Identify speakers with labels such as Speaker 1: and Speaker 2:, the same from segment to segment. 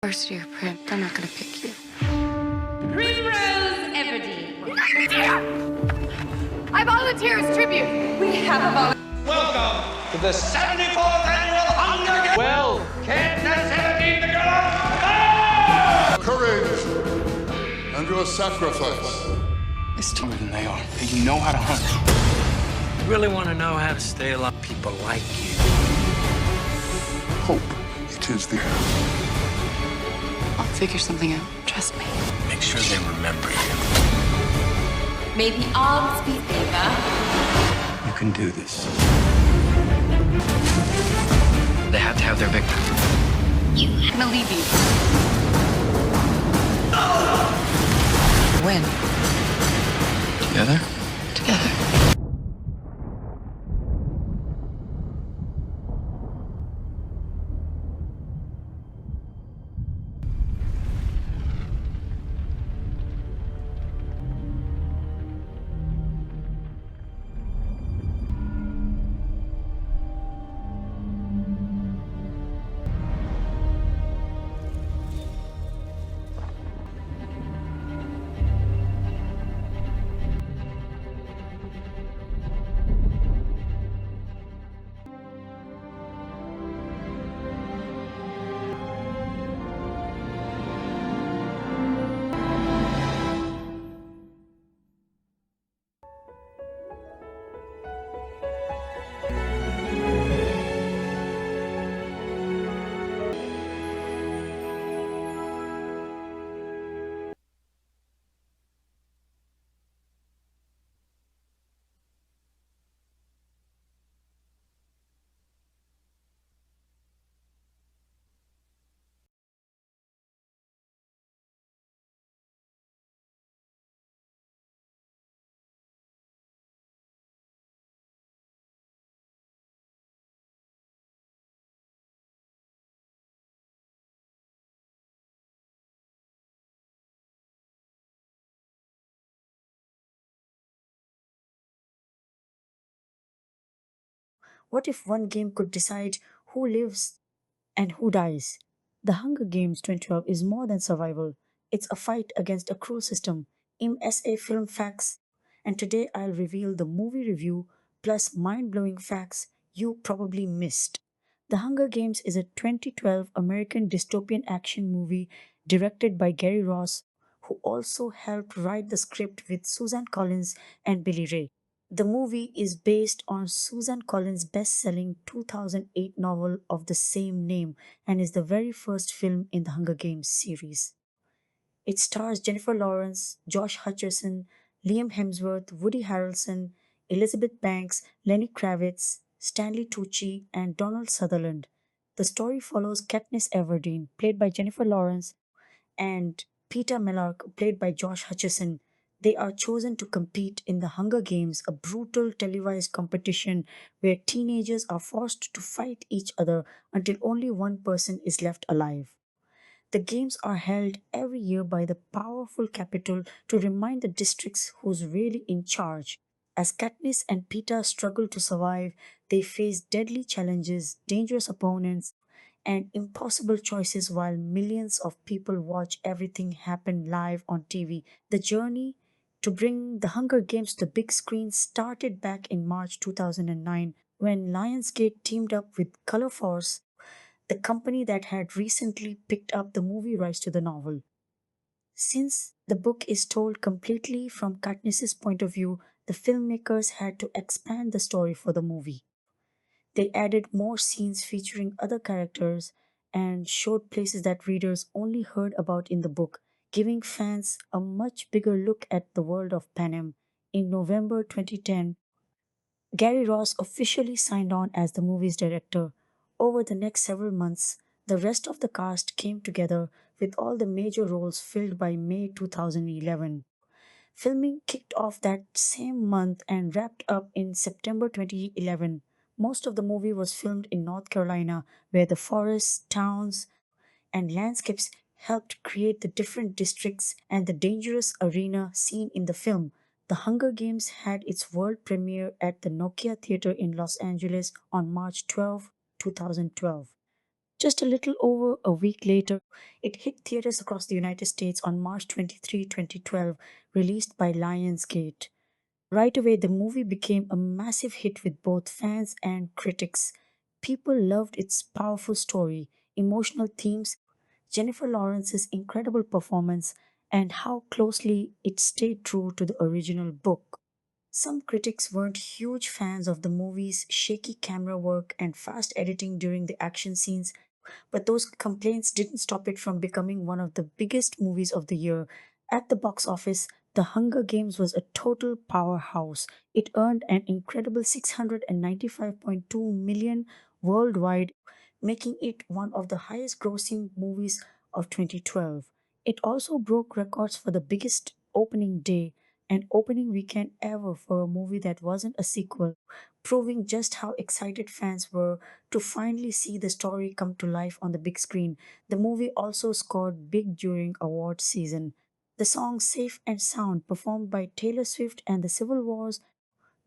Speaker 1: First year prep, I'm not gonna pick you.
Speaker 2: Primrose Everdeen.
Speaker 1: I volunteer as tribute.
Speaker 2: We have a volunteer.
Speaker 3: Welcome to the 74th annual Hunger Games. Well, can that 17 the girl?
Speaker 4: Courage and your sacrifice.
Speaker 5: It's tougher than they are. You know how to hunt.
Speaker 6: You really want to know how to stay alive? People like you.
Speaker 4: Hope it is the
Speaker 1: I'll figure something out. Trust me.
Speaker 6: Make sure they remember you.
Speaker 2: May the odds be favor.
Speaker 5: You can do this.
Speaker 6: They have to have their victim.
Speaker 1: I'm gonna leave you. When?
Speaker 6: Together?
Speaker 1: Together.
Speaker 7: What if one game could decide who lives and who dies? The Hunger Games 2012 is more than survival. It's a fight against a cruel system. I'm SA Film Facts, and today I'll reveal the movie review plus mind blowing facts you probably missed. The Hunger Games is a 2012 American dystopian action movie directed by Gary Ross, who also helped write the script with Susan Collins and Billy Ray. The movie is based on Susan Collins' best selling 2008 novel of the same name and is the very first film in the Hunger Games series. It stars Jennifer Lawrence, Josh Hutcherson, Liam Hemsworth, Woody Harrelson, Elizabeth Banks, Lenny Kravitz, Stanley Tucci, and Donald Sutherland. The story follows Katniss Everdeen, played by Jennifer Lawrence, and Peter Mellark, played by Josh Hutcherson. They are chosen to compete in the Hunger Games, a brutal televised competition where teenagers are forced to fight each other until only one person is left alive. The games are held every year by the powerful capital to remind the districts who's really in charge. As Katniss and Peeta struggle to survive, they face deadly challenges, dangerous opponents, and impossible choices while millions of people watch everything happen live on TV. The journey to bring the Hunger Games to the big screen started back in March 2009 when Lionsgate teamed up with Color Force, the company that had recently picked up the movie rights to the novel. Since the book is told completely from Katniss's point of view, the filmmakers had to expand the story for the movie. They added more scenes featuring other characters and showed places that readers only heard about in the book, giving fans a much bigger look at the world of Panem. In November 2010, Gary Ross officially signed on as the movie's director. Over the next several months, the rest of the cast came together with all the major roles filled by May 2011. Filming kicked off that same month and wrapped up in September 2011. Most of the movie was filmed in North Carolina, where the forests, towns, and landscapes helped create the different districts and the dangerous arena seen in the film. The Hunger Games had its world premiere at the Nokia Theatre in Los Angeles on March 12, 2012. Just a little over a week later, it hit theaters across the United States on March 23, 2012, released by Lionsgate. Right away, the movie became a massive hit with both fans and critics. People loved its powerful story, emotional themes, Jennifer Lawrence's incredible performance, and how closely it stayed true to the original book. Some critics weren't huge fans of the movie's shaky camera work and fast editing during the action scenes, but those complaints didn't stop it from becoming one of the biggest movies of the year. At the box office, The Hunger Games was a total powerhouse. It earned an incredible 695.2 million worldwide, making it one of the highest grossing movies of 2012. It also broke records for the biggest opening day and opening weekend ever for a movie that wasn't a sequel, proving just how excited fans were to finally see the story come to life on the big screen. The movie also scored big during award season. The song Safe and Sound, performed by Taylor Swift and the Civil Wars,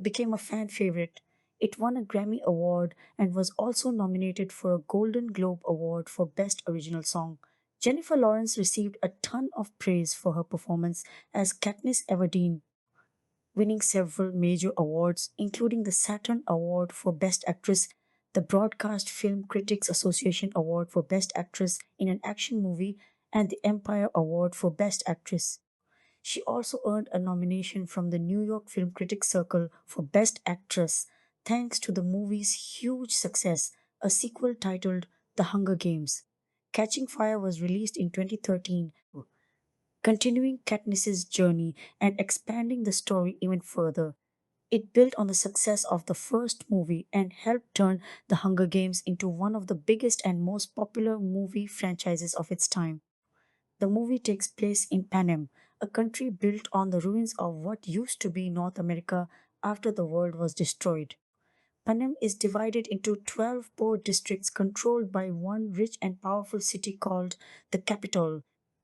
Speaker 7: became a fan favorite. It won a Grammy Award and was also nominated for a Golden Globe Award for Best Original Song. Jennifer Lawrence received a ton of praise for her performance as Katniss Everdeen, winning several major awards, including the Saturn Award for Best Actress, the Broadcast Film Critics Association Award for Best Actress in an Action Movie, and the Empire Award for Best Actress. She also earned a nomination from the New York Film Critics Circle for Best Actress, thanks to the movie's huge success, a sequel titled The Hunger Games. Catching Fire was released in 2013, continuing Katniss's journey and expanding the story even further. It built on the success of the first movie and helped turn The Hunger Games into one of the biggest and most popular movie franchises of its time. The movie takes place in Panem, a country built on the ruins of what used to be North America after the world was destroyed. Panem is divided into 12 poor districts controlled by one rich and powerful city called the capital.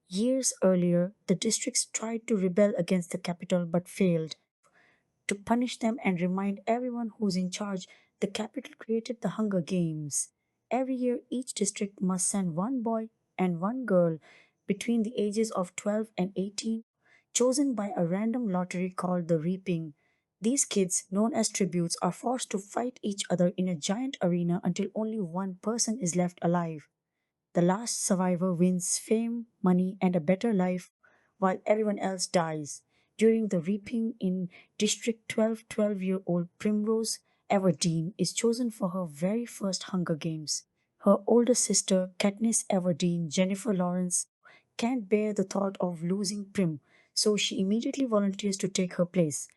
Speaker 7: Years earlier, the districts tried to rebel against the capital but failed. To punish them and remind everyone who's in charge, the capital created the Hunger Games. Every year, each district must send one boy and one girl between the ages of 12 and 18, chosen by a random lottery called the Reaping. These kids, known as tributes, are forced to fight each other in a giant arena until only one person is left alive. The last survivor wins fame, money, and a better life while everyone else dies. During the reaping in District 12, 12-year-old Primrose Everdeen is chosen for her very first Hunger Games. Her older sister, Katniss Everdeen, Jennifer Lawrence, can't bear the thought of losing Prim, so she immediately volunteers to take her place.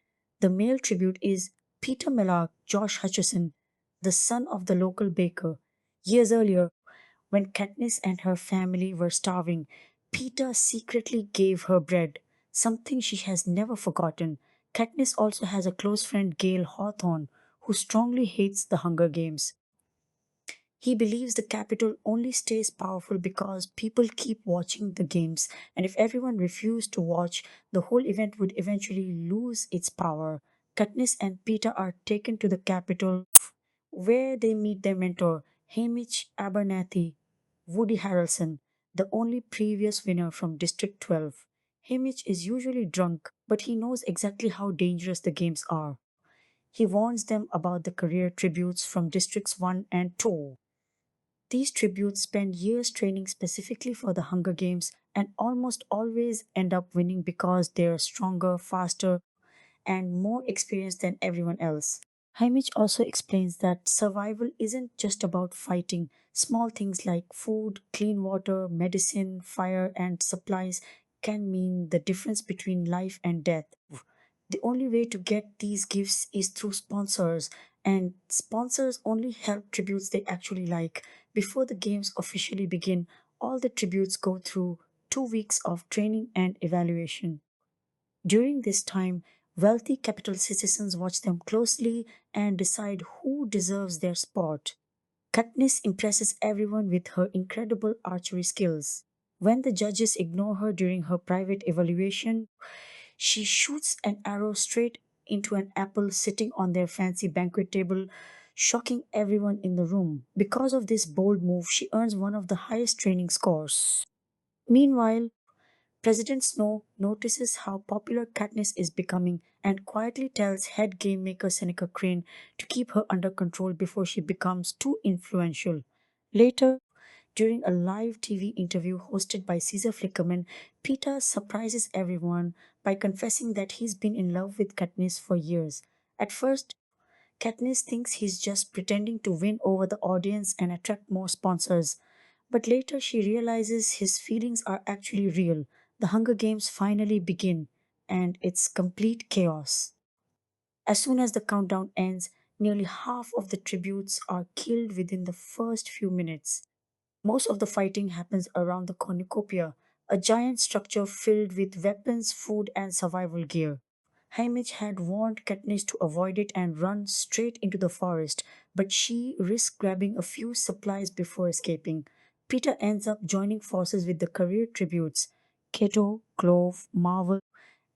Speaker 7: The male tribute is Peter Millark, Josh Hutcherson, the son of the local baker. Years earlier, when Katniss and her family were starving, Peeta secretly gave her bread, something she has never forgotten. Katniss also has a close friend, Gale Hawthorne, who strongly hates the Hunger Games. He believes the capital only stays powerful because people keep watching the games, and if everyone refused to watch, the whole event would eventually lose its power. Katniss and Peeta are taken to the capital where they meet their mentor, Hamish Abernathy, Woody Harrelson, the only previous winner from District 12. Hamish is usually drunk, but he knows exactly how dangerous the games are. He warns them about the career tributes from Districts 1 and 2. These tributes spend years training specifically for the Hunger Games and almost always end up winning because they're stronger, faster, and more experienced than everyone else. Hamish also explains that survival isn't just about fighting. Small things like food, clean water, medicine, fire, and supplies can mean the difference between life and death. The only way to get these gifts is through sponsors, and sponsors only help tributes they actually like. Before the games officially begin, all the tributes go through 2 weeks of training and evaluation. During this time, wealthy capital citizens watch them closely and decide who deserves their spot. Katniss impresses everyone with her incredible archery skills. When the judges ignore her during her private evaluation, she shoots an arrow straight into an apple sitting on their fancy banquet table, shocking everyone in the room. Because of this bold move, she earns one of the highest training scores. Meanwhile, President Snow notices how popular Katniss is becoming and quietly tells head game maker Seneca Crane to keep her under control before she becomes too influential. Later, during a live TV interview hosted by Caesar Flickerman, Peter surprises everyone by confessing that he's been in love with Katniss for years. At first, Katniss thinks he's just pretending to win over the audience and attract more sponsors. But later she realizes his feelings are actually real. The Hunger Games finally begin, and it's complete chaos. As soon as the countdown ends, nearly half of the tributes are killed within the first few minutes. Most of the fighting happens around the cornucopia, a giant structure filled with weapons, food, and survival gear. Haymitch had warned Katniss to avoid it and run straight into the forest, but she risked grabbing a few supplies before escaping. Peter ends up joining forces with the career tributes Cato, Clove, Marvel,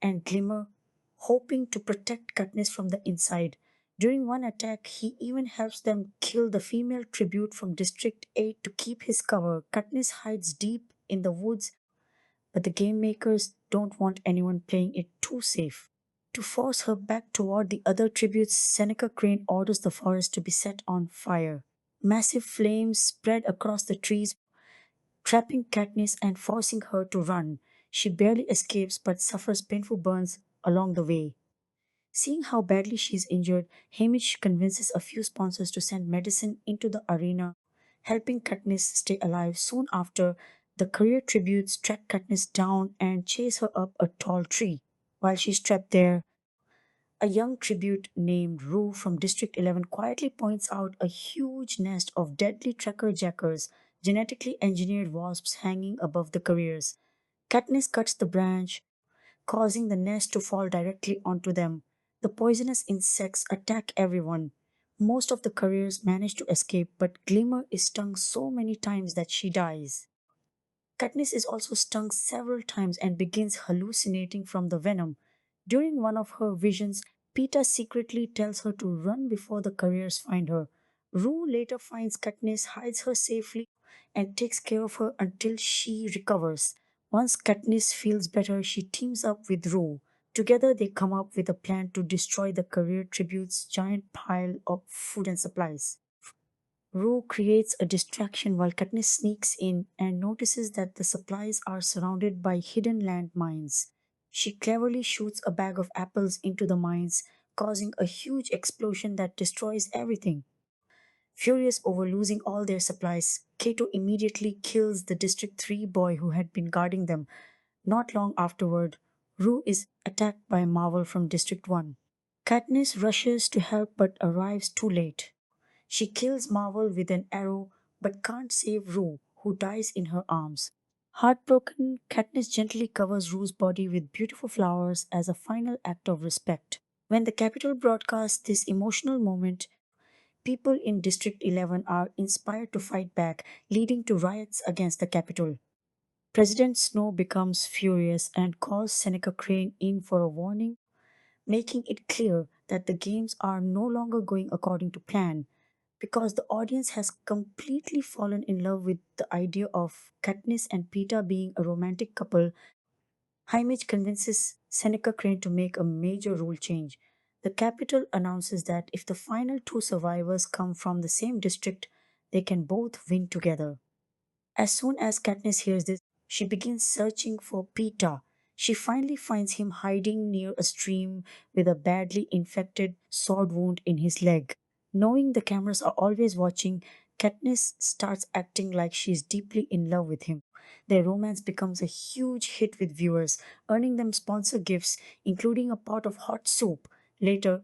Speaker 7: and Glimmer, hoping to protect Katniss from the inside. During one attack, he even helps them kill the female tribute from District 8 to keep his cover. Katniss hides deep in the woods, but the game makers don't want anyone playing it too safe. To force her back toward the other tributes, Seneca Crane orders the forest to be set on fire. Massive flames spread across the trees, trapping Katniss and forcing her to run. She barely escapes but suffers painful burns along the way. Seeing how badly she is injured, Hamish convinces a few sponsors to send medicine into the arena, helping Katniss stay alive. Soon after, the career tributes track Katniss down and chase her up a tall tree. While she's trapped there, a young tribute named Rue from District 11 quietly points out a huge nest of deadly tracker jackers, genetically engineered wasps hanging above the careers. Katniss cuts the branch, causing the nest to fall directly onto them. The poisonous insects attack everyone. Most of the careers manage to escape, but Glimmer is stung so many times that she dies. Katniss is also stung several times and begins hallucinating from the venom. During one of her visions, Peeta secretly tells her to run before the careers find her. Rue later finds Katniss, hides her safely, and takes care of her until she recovers. Once Katniss feels better, she teams up with Rue. Together, they come up with a plan to destroy the career tribute's giant pile of food and supplies. Rue creates a distraction while Katniss sneaks in and notices that the supplies are surrounded by hidden land mines. She cleverly shoots a bag of apples into the mines, causing a huge explosion that destroys everything. Furious over losing all their supplies, Kato immediately kills the District 3 boy who had been guarding them. Not long afterward, Rue is attacked by Marvel from District 1. Katniss rushes to help but arrives too late. She kills Marvel with an arrow but can't save Rue, who dies in her arms. Heartbroken, Katniss gently covers Rue's body with beautiful flowers as a final act of respect. When the Capitol broadcasts this emotional moment, people in District 11 are inspired to fight back, leading to riots against the Capitol. President Snow becomes furious and calls Seneca Crane in for a warning, making it clear that the games are no longer going according to plan. Because the audience has completely fallen in love with the idea of Katniss and Peeta being a romantic couple, Haymitch convinces Seneca Crane to make a major rule change. The Capitol announces that if the final two survivors come from the same district, they can both win together. As soon as Katniss hears this, she begins searching for Peeta. She finally finds him hiding near a stream with a badly infected sword wound in his leg. Knowing the cameras are always watching, Katniss starts acting like she's deeply in love with him. Their romance becomes a huge hit with viewers, earning them sponsor gifts, including a pot of hot soup. Later,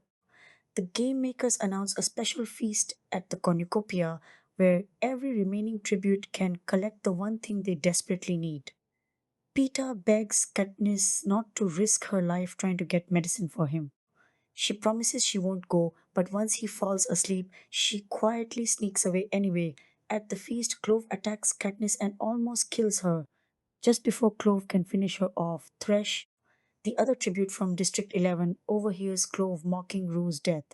Speaker 7: the game makers announce a special feast at the cornucopia where every remaining tribute can collect the one thing they desperately need. Peeta begs Katniss not to risk her life trying to get medicine for him. She promises she won't go, but once he falls asleep, she quietly sneaks away anyway. At the feast, Clove attacks Katniss and almost kills her. Just before Clove can finish her off, Thresh, the other tribute from District 11, overhears Clove mocking Rue's death.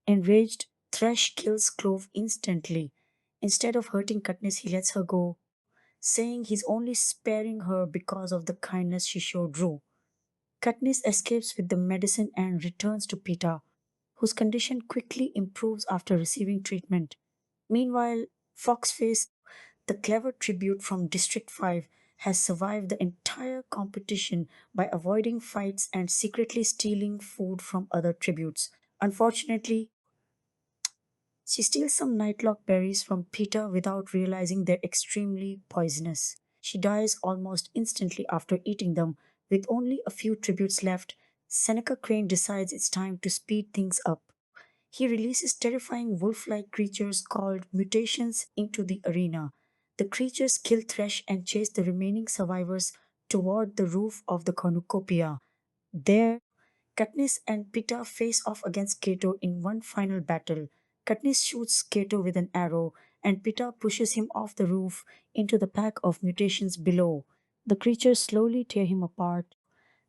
Speaker 7: Enraged, Thresh kills Clove instantly. Instead of hurting Katniss, he lets her go, saying he's only sparing her because of the kindness she showed Rue. Katniss escapes with the medicine and returns to Peeta, whose condition quickly improves after receiving treatment. Meanwhile, Foxface, the clever tribute from District 5, has survived the entire competition by avoiding fights and secretly stealing food from other tributes. Unfortunately, she steals some nightlock berries from Peter without realizing they're extremely poisonous. She dies almost instantly after eating them. With only a few tributes left, Seneca Crane decides it's time to speed things up. He releases terrifying wolf like creatures called mutations into the arena. The creatures kill Thresh and chase the remaining survivors toward the roof of the cornucopia. There, Katniss and Pita face off against Cato in one final battle. Katniss shoots Cato with an arrow, and Pita pushes him off the roof into the pack of mutations below. The creatures slowly tear him apart,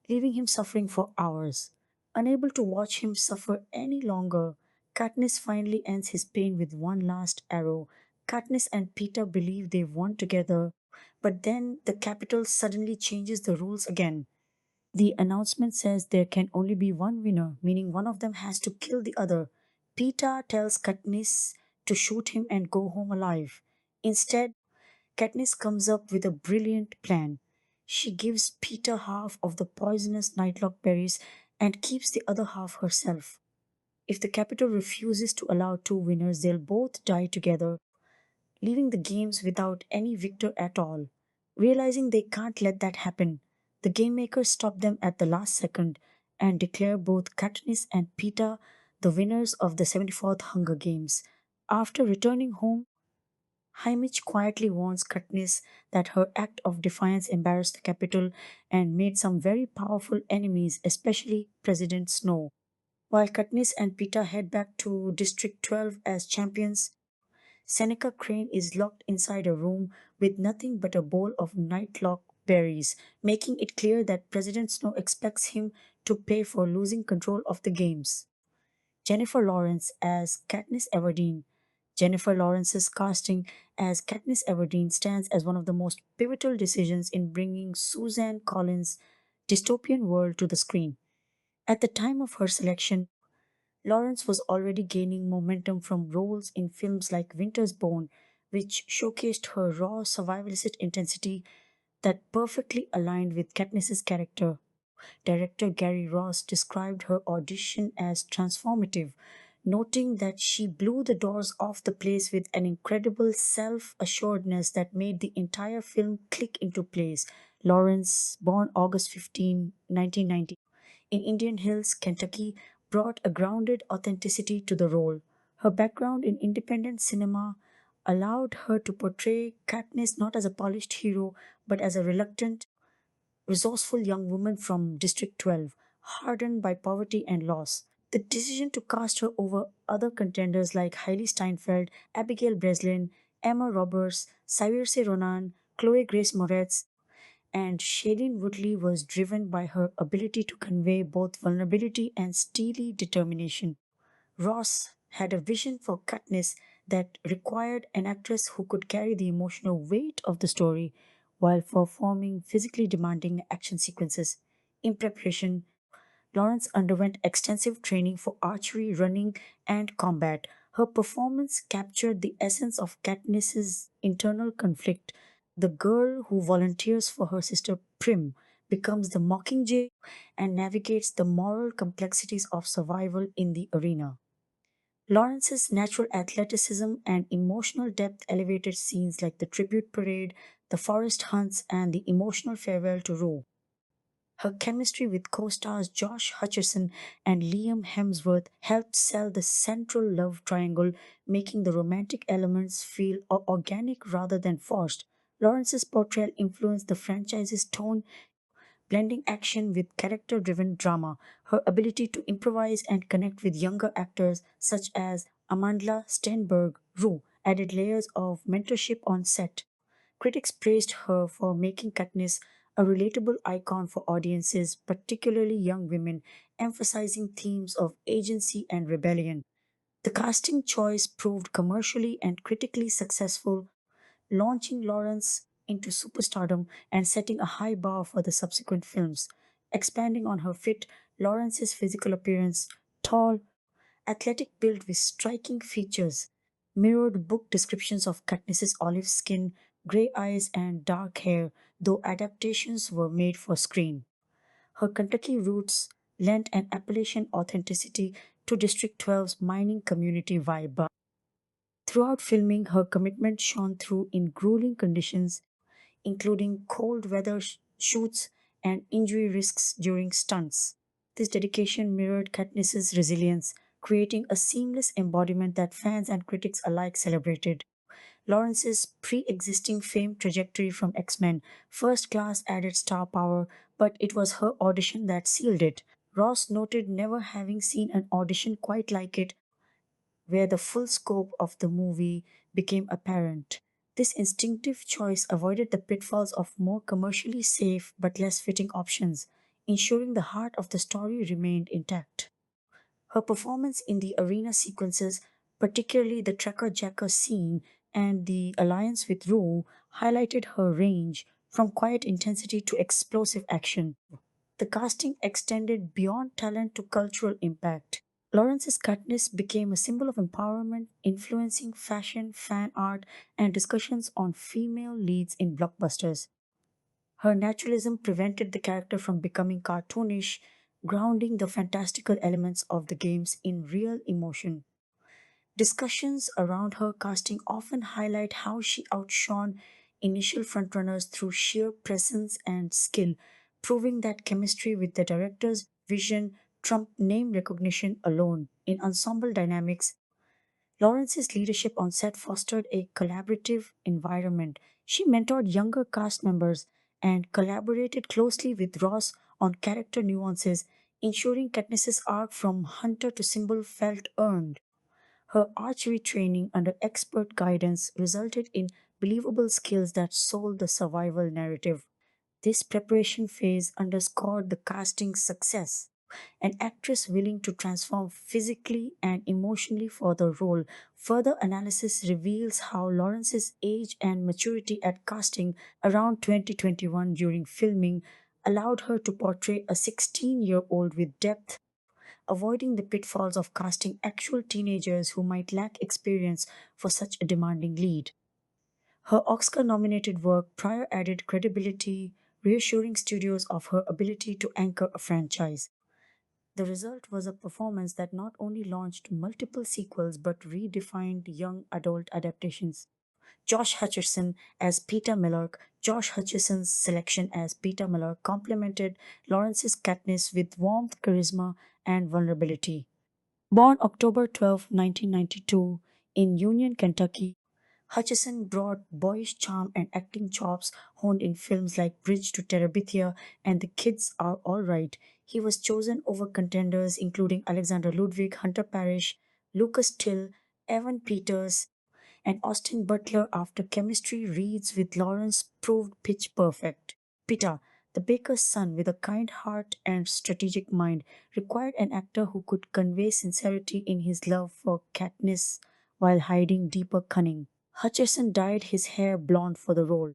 Speaker 7: leaving him suffering for hours. Unable to watch him suffer any longer, Katniss finally ends his pain with one last arrow. Katniss and Peter believe they've won together, but then the Capitol suddenly changes the rules again. The announcement says there can only be one winner, meaning one of them has to kill the other. Peeta tells Katniss to shoot him and go home alive. Instead, Katniss comes up with a brilliant plan. She gives Peter half of the poisonous nightlock berries and keeps the other half herself. If the Capitol refuses to allow two winners, they'll both die together, leaving the games without any victor at all. Realizing they can't let that happen, the game makers stop them at the last second and declare both Katniss and Peeta the winners of the 74th Hunger Games. After returning home, Haymitch quietly warns Katniss that her act of defiance embarrassed the Capitol and made some very powerful enemies, especially President Snow. While Katniss and Peeta head back to District 12 as champions, Seneca Crane is locked inside a room with nothing but a bowl of nightlock berries, making it clear that President Snow expects him to pay for losing control of the games. Jennifer Lawrence as Katniss Everdeen. Jennifer Lawrence's casting as Katniss Everdeen stands as one of the most pivotal decisions in bringing Suzanne Collins' dystopian world to the screen. At the time of her selection, Lawrence was already gaining momentum from roles in films like Winter's Bone, which showcased her raw survivalist intensity that perfectly aligned with Katniss's character. Director Gary Ross described her audition as transformative, noting that she blew the doors off the place with an incredible self assuredness that made the entire film click into place. Lawrence, born August 15, 1990, in Indian Hills, Kentucky, brought a grounded authenticity to the role. Her background in independent cinema allowed her to portray Katniss not as a polished hero but as a reluctant, resourceful young woman from District 12, hardened by poverty and loss. The decision to cast her over other contenders like Hailey Steinfeld, Abigail Breslin, Emma Roberts, Saoirse Ronan, Chloe Grace Moretz, and Shailene Woodley was driven by her ability to convey both vulnerability and steely determination. Ross had a vision for Katniss that required an actress who could carry the emotional weight of the story while performing physically demanding action sequences. In preparation, Lawrence underwent extensive training for archery, running, and combat. Her performance captured the essence of Katniss's internal conflict. The girl who volunteers for her sister Prim becomes the Mockingjay and navigates the moral complexities of survival in the arena. Lawrence's natural athleticism and emotional depth elevated scenes like the tribute parade, the forest hunts, and the emotional farewell to Rue. Her chemistry with co stars Josh Hutcherson and Liam Hemsworth helped sell the central love triangle, making the romantic elements feel organic rather than forced. Lawrence's portrayal influenced the franchise's tone, blending action with character driven drama. Her ability to improvise and connect with younger actors such as Amandla Stenberg Rue added layers of mentorship on set. Critics praised her for making Katniss a relatable icon for audiences, particularly young women, emphasizing themes of agency and rebellion. The casting choice proved commercially and critically successful, launching Lawrence into superstardom and setting a high bar for the subsequent films. Expanding on her fit, Lawrence's physical appearance, tall, athletic build with striking features, mirrored book descriptions of Katniss's olive skin, grey eyes, and dark hair, though adaptations were made for screen. Her Kentucky roots lent an Appalachian authenticity to District 12's mining community vibe. Throughout filming, her commitment shone through in grueling conditions, including cold weather shoots and injury risks during stunts. This dedication mirrored Katniss's resilience, creating a seamless embodiment that fans and critics alike celebrated. Lawrence's pre existing fame trajectory from X Men First Class added star power, but it was her audition that sealed it. Ross noted never having seen an audition quite like it, where the full scope of the movie became apparent. This instinctive choice avoided the pitfalls of more commercially safe but less fitting options, ensuring the heart of the story remained intact. Her performance in the arena sequences, particularly the Trekker Jacker scene and the alliance with Rue, highlighted her range from quiet intensity to explosive action. The casting extended beyond talent to cultural impact. Lawrence's Katniss became a symbol of empowerment, influencing fashion, fan art, and discussions on female leads in blockbusters. Her naturalism prevented the character from becoming cartoonish, grounding the fantastical elements of the games in real emotion. Discussions around her casting often highlight how she outshone initial frontrunners through sheer presence and skill, proving that chemistry with the director's vision trumped name recognition alone. In ensemble dynamics, Lawrence's leadership on set fostered a collaborative environment. She mentored younger cast members and collaborated closely with Ross on character nuances, ensuring Katniss's arc from hunter to symbol felt earned. Her archery training under expert guidance resulted in believable skills that sold the survival narrative. This preparation phase underscored the casting's success. An actress willing to transform physically and emotionally for the role. Further analysis reveals how Lawrence's age and maturity at casting around 2021 during filming allowed her to portray a 16-year-old with depth, avoiding the pitfalls of casting actual teenagers who might lack experience for such a demanding lead. Her Oscar nominated work prior added credibility, reassuring studios of her ability to anchor a franchise. The result was a performance that not only launched multiple sequels but redefined young adult adaptations. Josh Hutcherson as Peter Miller. Josh Hutcherson's selection as Peter Miller complemented Lawrence's Katniss with warmth, charisma, and vulnerability. Born October 12, 1992, in Union, Kentucky, Hutchison brought boyish charm and acting chops honed in films like Bridge to Terabithia and The Kids Are Alright. He was chosen over contenders including Alexander Ludwig, Hunter Parrish, Lucas Till, Evan Peters, and Austin Butler after chemistry reads with Lawrence proved pitch perfect. Peter, the baker's son with a kind heart and strategic mind, required an actor who could convey sincerity in his love for Katniss while hiding deeper cunning. Hutcherson dyed his hair blonde for the role,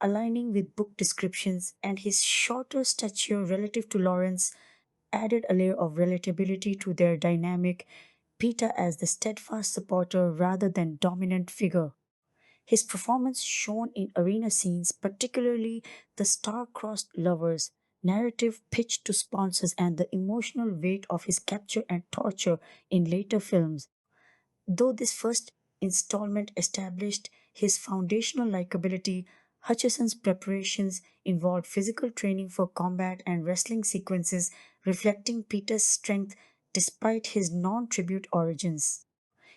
Speaker 7: aligning with book descriptions, and his shorter stature relative to Lawrence added a layer of relatability to their dynamic, Peter as the steadfast supporter rather than dominant figure. His performance shone in arena scenes, particularly the star-crossed lovers, narrative pitch to sponsors, and the emotional weight of his capture and torture in later films. Though this first installment established his foundational likability, Hutcheson's preparations involved physical training for combat and wrestling sequences, reflecting Peter's strength despite his non tribute origins.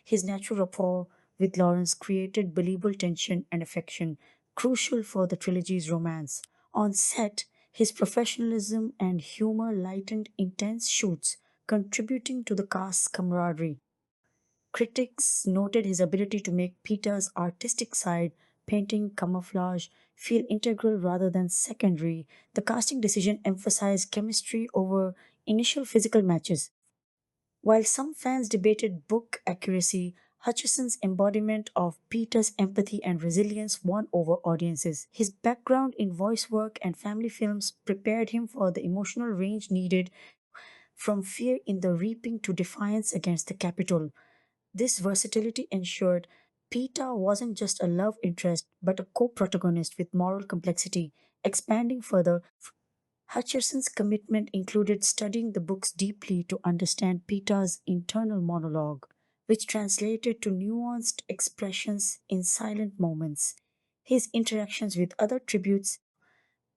Speaker 7: His natural rapport with Lawrence created believable tension and affection, crucial for the trilogy's romance. On set, his professionalism and humor lightened intense shoots, contributing to the cast's camaraderie. Critics noted his ability to make Peter's artistic side, painting, camouflage, feel integral rather than secondary. The casting decision emphasized chemistry over initial physical matches, While some fans debated book accuracy, Hutcherson's embodiment of Peter's empathy and resilience won over audiences. His background in voice work and family films prepared him for the emotional range needed from fear in the reaping to defiance against the Capitol. This versatility ensured Peter wasn't just a love interest but a co protagonist with moral complexity. Expanding further, Hutcherson's commitment included studying the books deeply to understand Peter's internal monologue, which translated to nuanced expressions in silent moments. His interactions with other tributes,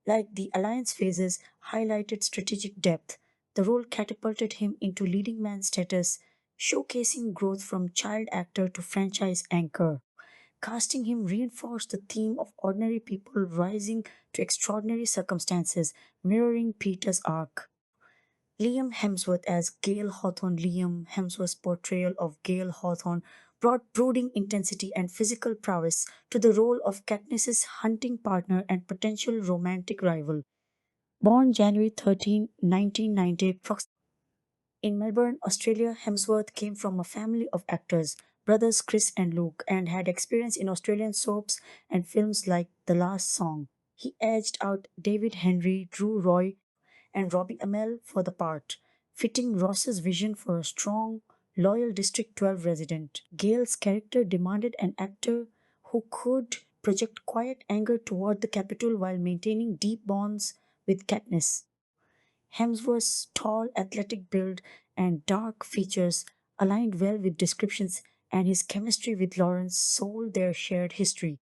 Speaker 7: like the Alliance phases, highlighted strategic depth. The role catapulted him into leading man status, showcasing growth from child actor to franchise anchor. Casting him reinforced the theme of ordinary people rising to extraordinary circumstances, mirroring Peter's arc. Liam Hemsworth as Gale Hawthorne. Liam Hemsworth's portrayal of Gale Hawthorne brought brooding intensity and physical prowess to the role of Katniss's hunting partner and potential romantic rival. Born January 13, 1990, in Melbourne, Australia, Hemsworth came from a family of actors, brothers Chris and Luke, and had experience in Australian soaps and films like The Last Song. He edged out David Henry, Drew Roy, and Robbie Amell for the part, fitting Ross's vision for a strong, loyal District 12 resident. Gale's character demanded an actor who could project quiet anger toward the capital while maintaining deep bonds with Katniss. Hemsworth's tall, athletic build and dark features aligned well with descriptions, and his chemistry with Lawrence sold their shared history.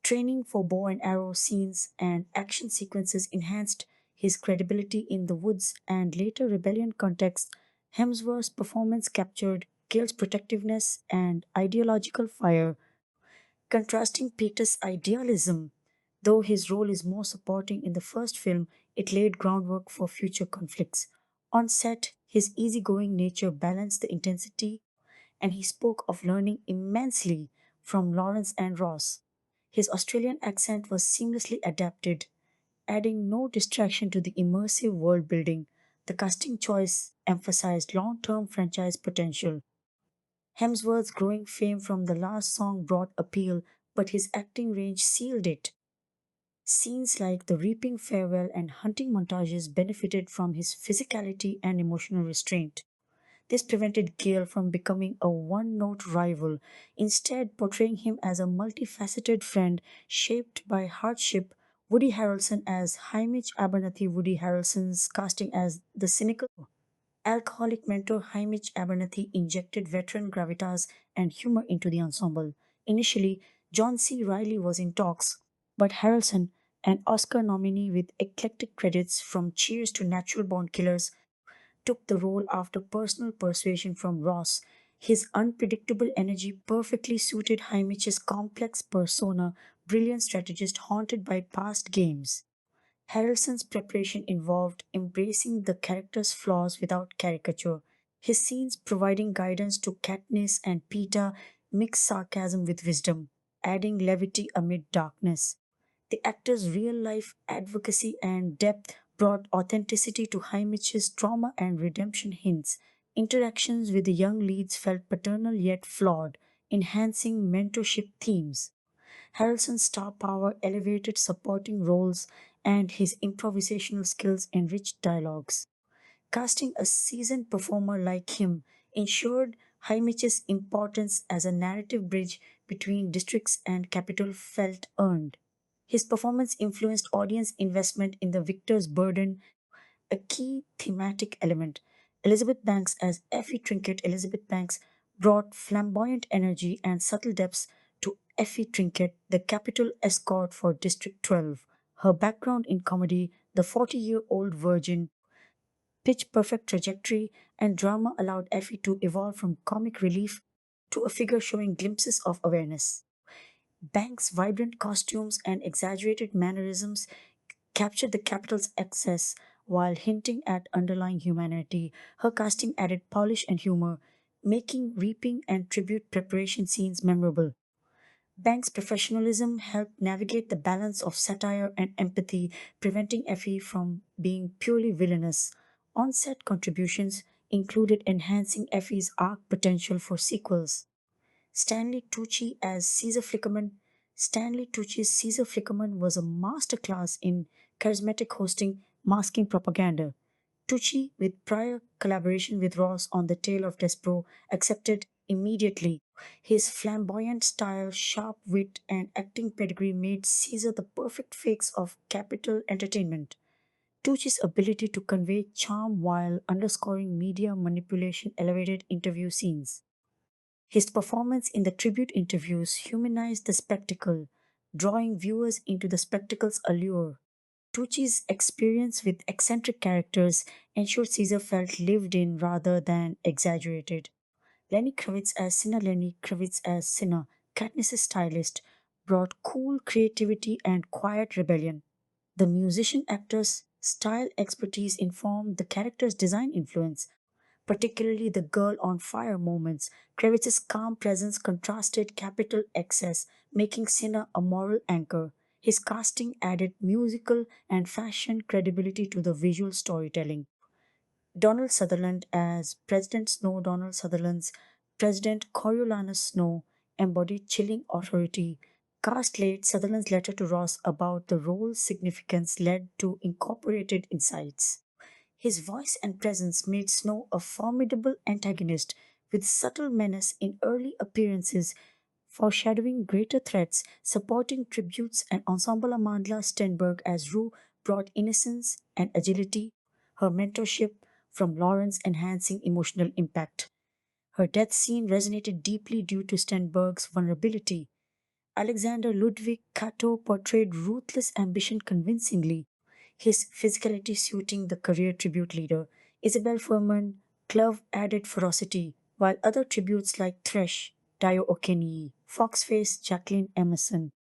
Speaker 7: Training for bow and arrow scenes and action sequences enhanced his credibility in the woods and later rebellion contexts. Hemsworth's performance captured Gale's protectiveness and ideological fire, contrasting Peter's idealism. Though his role is more supporting in the first film, it laid groundwork for future conflicts. On set, his easygoing nature balanced the intensity, and he spoke of learning immensely from Lawrence and Ross. His Australian accent was seamlessly adapted, adding no distraction to the immersive world building. The casting choice emphasized long term franchise potential. Hemsworth's growing fame from the last song brought appeal, but his acting range sealed it. Scenes like the reaping farewell and hunting montages benefited from his physicality and emotional restraint. This prevented Gale from becoming a one note rival, instead, portraying him as a multifaceted friend shaped by hardship. Woody Harrelson as Hamish Abernathy. Woody Harrelson's casting as the cynical alcoholic mentor Hamish Abernathy injected veteran gravitas and humor into the ensemble. Initially, John C. Reilly was in talks, but Harrelson, an Oscar nominee with eclectic credits from Cheers to Natural Born Killers, took the role after personal persuasion from Ross. His unpredictable energy perfectly suited Hamish's complex persona, brilliant strategist haunted by past games. Harrelson's preparation involved embracing the character's flaws without caricature. His scenes providing guidance to Katniss and Peeta mixed sarcasm with wisdom, adding levity amid darkness. The actor's real life advocacy and depth brought authenticity to Hamish's trauma and redemption hints. Interactions with the young leads felt paternal yet flawed, enhancing mentorship themes. Harrelson's star power elevated supporting roles, and his improvisational skills enriched dialogues. Casting a seasoned performer like him ensured Hamish's importance as a narrative bridge between districts and capital felt earned. His performance influenced audience investment in the victor's burden, a key thematic element. Elizabeth Banks as Effie Trinket. Elizabeth Banks brought flamboyant energy and subtle depths to Effie Trinket, the capital escort for District 12. Her background in comedy, the 40-year-old virgin, pitch perfect trajectory, and drama allowed Effie to evolve from comic relief to a figure showing glimpses of awareness. Banks' vibrant costumes and exaggerated mannerisms captured the capital's excess while hinting at underlying humanity. Her casting added polish and humor, making reaping and tribute preparation scenes memorable. Banks' professionalism helped navigate the balance of satire and empathy, preventing Effie from being purely villainous. On set contributions included enhancing Effie's arc potential for sequels. Stanley Tucci as Caesar Flickerman. Stanley Tucci's Caesar Flickerman was a masterclass in charismatic hosting, masking propaganda. Tucci, with prior collaboration with Ross on The Tale of Despero, accepted immediately. His flamboyant style, sharp wit, and acting pedigree made Caesar the perfect fix of capital entertainment. Tucci's ability to convey charm while underscoring media manipulation elevated interview scenes. His performance in the tribute interviews humanized the spectacle, drawing viewers into the spectacle's allure. Tucci's experience with eccentric characters ensured Caesar felt lived in rather than exaggerated. Lenny Kravitz as Cinna Lenny Kravitz as Cinna, Katniss's stylist, brought cool creativity and quiet rebellion. The musician actor's style expertise informed the character's design influence, particularly the girl on fire moments. Kravitz's calm presence contrasted capital excess, making Cinna a moral anchor. His casting added musical and fashion credibility to the visual storytelling. Donald Sutherland as President Snow. Donald Sutherland's President Coriolanus Snow embodied chilling authority. Cast late, Sutherland's letter to Ross about the role's significance led to incorporated insights. His voice and presence made Snow a formidable antagonist, with subtle menace in early appearances, foreshadowing greater threats. Supporting tributes and ensemble Amandla Stenberg as Rue brought innocence and agility, her mentorship from Lawrence enhancing emotional impact. Her death scene resonated deeply due to Stenberg's vulnerability. Alexander Ludwig Cato portrayed ruthless ambition convincingly, his physicality suiting the career tribute leader. Isabel Furman Clove added ferocity, while other tributes like Thresh, Dio Okenyi, Foxface Jacqueline Emerson,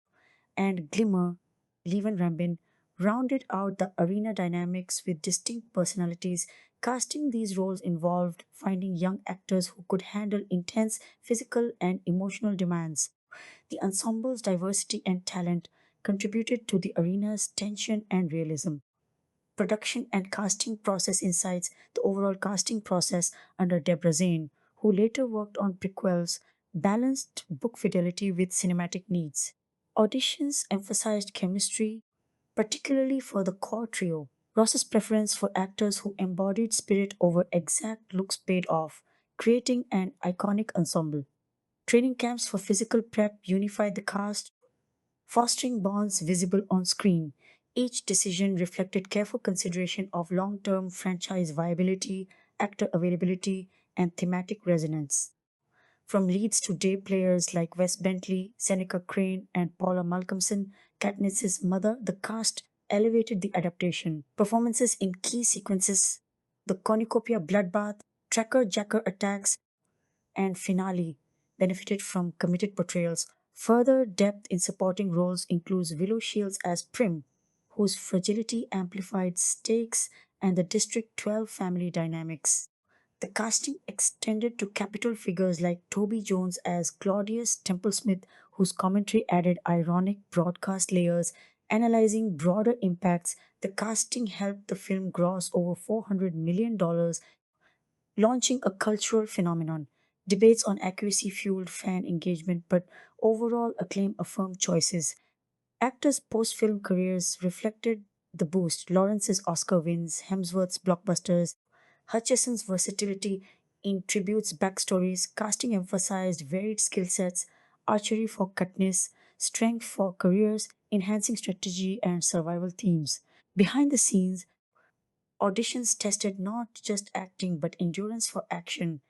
Speaker 7: and Glimmer, Levin Rambin, rounded out the arena dynamics with distinct personalities. Casting these roles involved finding young actors who could handle intense physical and emotional demands. The ensemble's diversity and talent contributed to the arena's tension and realism. Production and casting process insights. The overall casting process under Deborah Zane, who later worked on prequels, balanced book fidelity with cinematic needs. Auditions emphasized chemistry, particularly for the core trio. Ross's preference for actors who embodied spirit over exact looks paid off, creating an iconic ensemble. Training camps for physical prep unified the cast, fostering bonds visible on screen. Each decision reflected careful consideration of long term franchise viability, actor availability, and thematic resonance. From leads to day players like Wes Bentley, Seneca Crane, and Paula Malcolmson, Katniss's mother, the cast elevated the adaptation. Performances in key sequences, the cornucopia bloodbath, tracker jacker attacks, and finale benefited from committed portrayals. Further depth in supporting roles includes Willow Shields as Prim, whose fragility amplified stakes and the District 12 family dynamics. The casting extended to capital figures like Toby Jones as Claudius Templesmith, whose commentary added ironic broadcast layers. Analyzing broader impacts, the casting helped the film gross over $400 million, launching a cultural phenomenon. Debates on accuracy fueled fan engagement, but overall acclaim affirmed choices. Actors' post film careers reflected the boost. Lawrence's Oscar wins, Hemsworth's blockbusters, Hutcherson's versatility in tributes, backstories, casting emphasized varied skill sets, archery for Katniss, strength for careers, enhancing strategy and survival themes. Behind the scenes, auditions tested not just acting but endurance for action.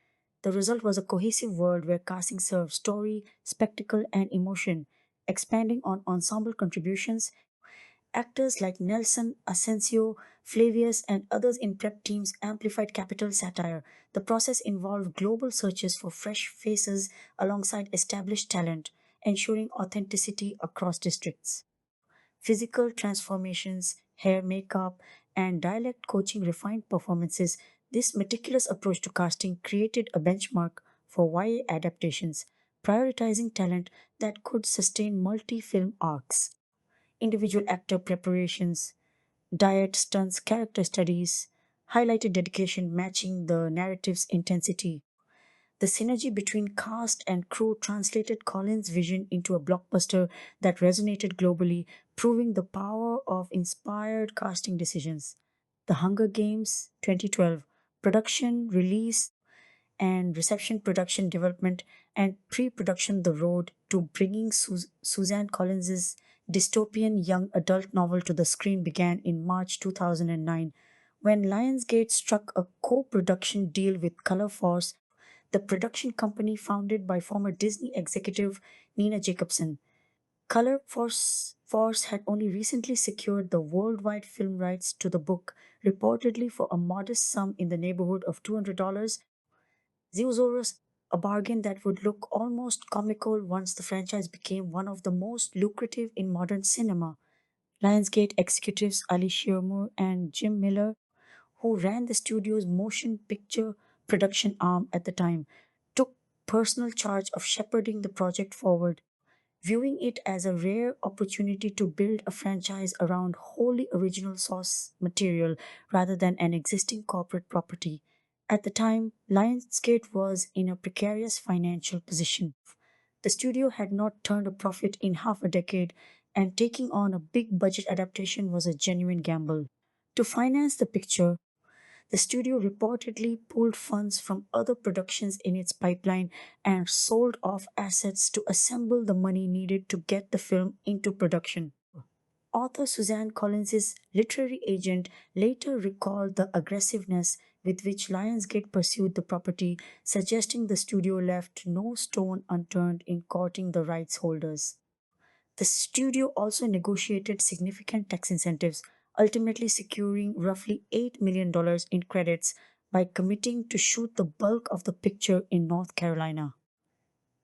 Speaker 7: The result was a cohesive world where casting served story, spectacle, and emotion. Expanding on ensemble contributions, actors like Nelson, Asensio, Flavius, and others in prep teams amplified capital satire. The process involved global searches for fresh faces alongside established talent, ensuring authenticity across districts. Physical transformations, hair makeup, and dialect coaching refined performances. This meticulous approach to casting created a benchmark for YA adaptations, prioritizing talent that could sustain multi film arcs. Individual actor preparations, diet, stunts, character studies, highlighted dedication matching the narrative's intensity. The synergy between cast and crew translated Collins' vision into a blockbuster that resonated globally, proving the power of inspired casting decisions. The Hunger Games 2012 production, release, and reception, production development, and pre-production the road to bringing Suzanne Collins's dystopian young adult novel to the screen began in March 2009 when Lionsgate struck a co-production deal with Color Force, the production company founded by former Disney executive Nina Jacobson. Force had only recently secured the worldwide film rights to the book, reportedly for a modest sum in the neighborhood of $200. Zeusaurus, a bargain that would look almost comical once the franchise became one of the most lucrative in modern cinema. Lionsgate executives Ali Shearmur and Jim Miller, who ran the studio's motion picture production arm at the time, took personal charge of shepherding the project forward, viewing it as a rare opportunity to build a franchise around wholly original source material rather than an existing corporate property. At the time, Lionsgate was in a precarious financial position. The studio had not turned a profit in half a decade, and taking on a big budget adaptation was a genuine gamble. To finance the picture, the studio reportedly pulled funds from other productions in its pipeline and sold off assets to assemble the money needed to get the film into production. Author Suzanne Collins's literary agent later recalled the aggressiveness with which Lionsgate pursued the property, suggesting the studio left no stone unturned in courting the rights holders. The studio also negotiated significant tax incentives, ultimately securing roughly $8 million in credits by committing to shoot the bulk of the picture in North Carolina.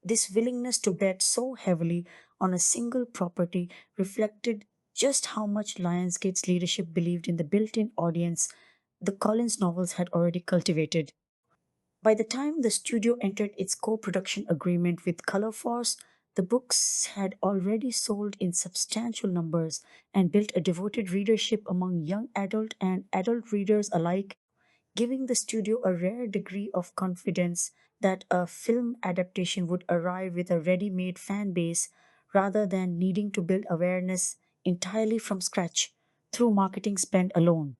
Speaker 7: This willingness to bet so heavily on a single property reflected just how much Lionsgate's leadership believed in the built in audience the Collins novels had already cultivated. By the time the studio entered its co production agreement with Color Force, the books had already sold in substantial numbers and built a devoted readership among young adult and adult readers alike, giving the studio a rare degree of confidence that a film adaptation would arrive with a ready made fan base rather than needing to build awareness entirely from scratch through marketing spend alone.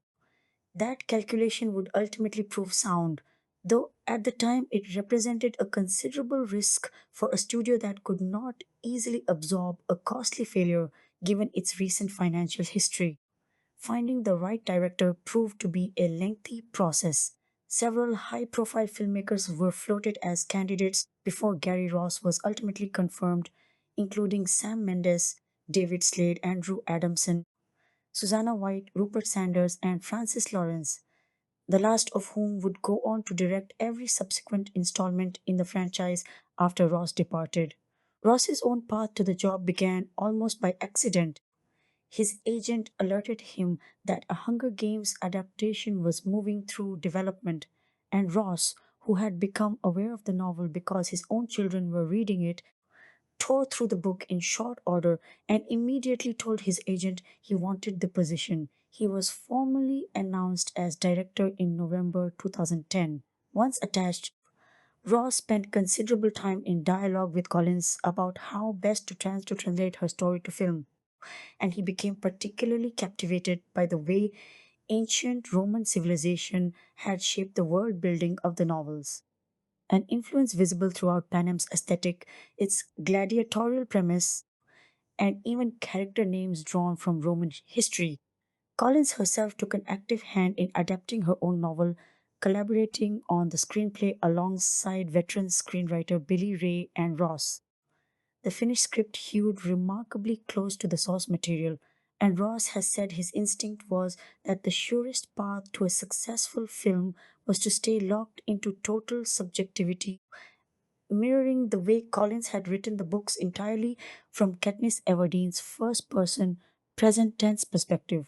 Speaker 7: That calculation would ultimately prove sound, though at the time it represented a considerable risk for a studio that could not easily absorb a costly failure given its recent financial history. Finding the right director proved to be a lengthy process. Several high profile filmmakers were floated as candidates before Gary Ross was ultimately confirmed, including Sam Mendes, David Slade, Andrew Adamson, Susanna White, Rupert Sanders, and Francis Lawrence, the last of whom would go on to direct every subsequent installment in the franchise after Ross departed. Ross's own path to the job began almost by accident. His agent alerted him that a Hunger Games adaptation was moving through development, and Ross, who had become aware of the novel because his own children were reading it, tore through the book in short order and immediately told his agent he wanted the position. He was formally announced as director in November 2010. Once attached, Ross spent considerable time in dialogue with Collins about how best to translate her story to film, and he became particularly captivated by the way ancient Roman civilization had shaped the world building of the novels. An influence visible throughout Panem's aesthetic, its gladiatorial premise, and even character names drawn from Roman history. Collins herself took an active hand in adapting her own novel, collaborating on the screenplay alongside veteran screenwriter Billy Ray and Ross. The finished script hewed remarkably close to the source material, and Ross has said his instinct was that the surest path to a successful film was to stay locked into total subjectivity, mirroring the way Collins had written the books entirely from Katniss Everdeen's first person, present tense perspective.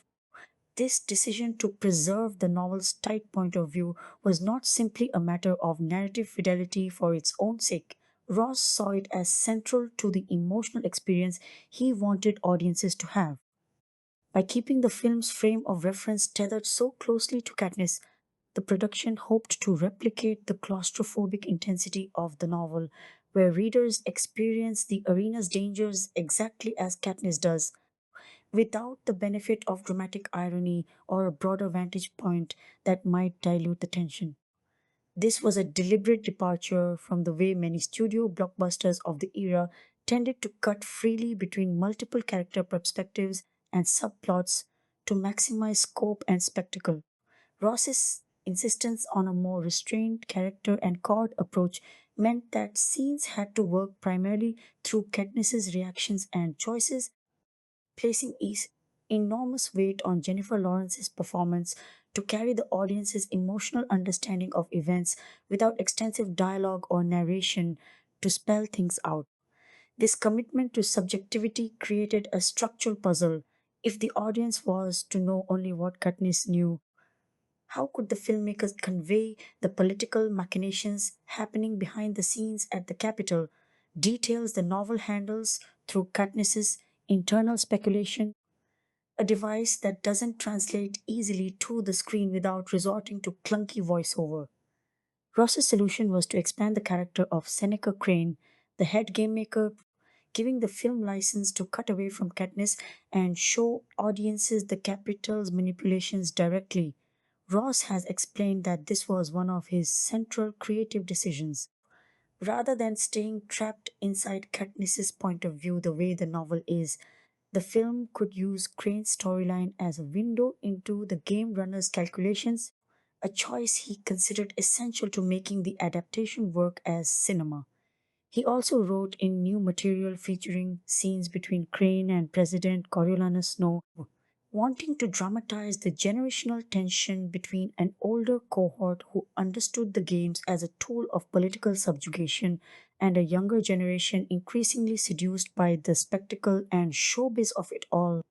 Speaker 7: This decision to preserve the novel's tight point of view was not simply a matter of narrative fidelity for its own sake. Ross saw it as central to the emotional experience he wanted audiences to have. By keeping the film's frame of reference tethered so closely to Katniss, The production hoped to replicate the claustrophobic intensity of the novel, where readers experience the arena's dangers exactly as Katniss does, without the benefit of dramatic irony or a broader vantage point that might dilute the tension. This was a deliberate departure from the way many studio blockbusters of the era tended to cut freely between multiple character perspectives and subplots to maximize scope and spectacle. Ross's insistence on a more restrained character and chord approach meant that scenes had to work primarily through Katniss's reactions and choices, placing enormous weight on Jennifer Lawrence's performance to carry the audience's emotional understanding of events without extensive dialogue or narration to spell things out. This commitment to subjectivity created a structural puzzle. If the audience was to know only what Katniss knew, how could the filmmakers convey the political machinations happening behind the scenes at the Capitol, details the novel handles through Katniss's internal speculation, a device that doesn't translate easily to the screen without resorting to clunky voiceover? Ross's solution was to expand the character of Seneca Crane, the head game maker, giving the film license to cut away from Katniss and show audiences the Capitol's manipulations directly. Ross has explained that this was one of his central creative decisions. Rather than staying trapped inside Katniss's point of view the way the novel is, the film could use Crane's storyline as a window into the game runner's calculations, a choice he considered essential to making the adaptation work as cinema. He also wrote in new material featuring scenes between Crane and President Coriolanus Snow, wanting to dramatize the generational tension between an older cohort who understood the games as a tool of political subjugation and a younger generation increasingly seduced by the spectacle and showbiz of it all,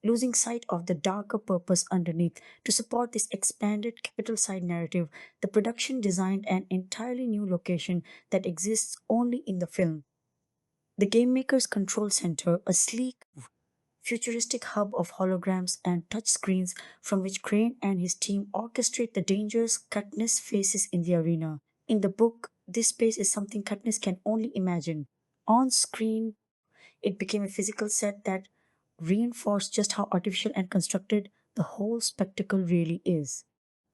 Speaker 7: losing sight of the darker purpose underneath. To support this expanded capital side narrative, the production designed an entirely new location that exists only in the film. The Game Maker's Control Center, a sleek, futuristic hub of holograms and touchscreens from which Crane and his team orchestrate the dangers Katniss faces in the arena. In the book, this space is something Katniss can only imagine. On screen, it became a physical set that reinforced just how artificial and constructed the whole spectacle really is.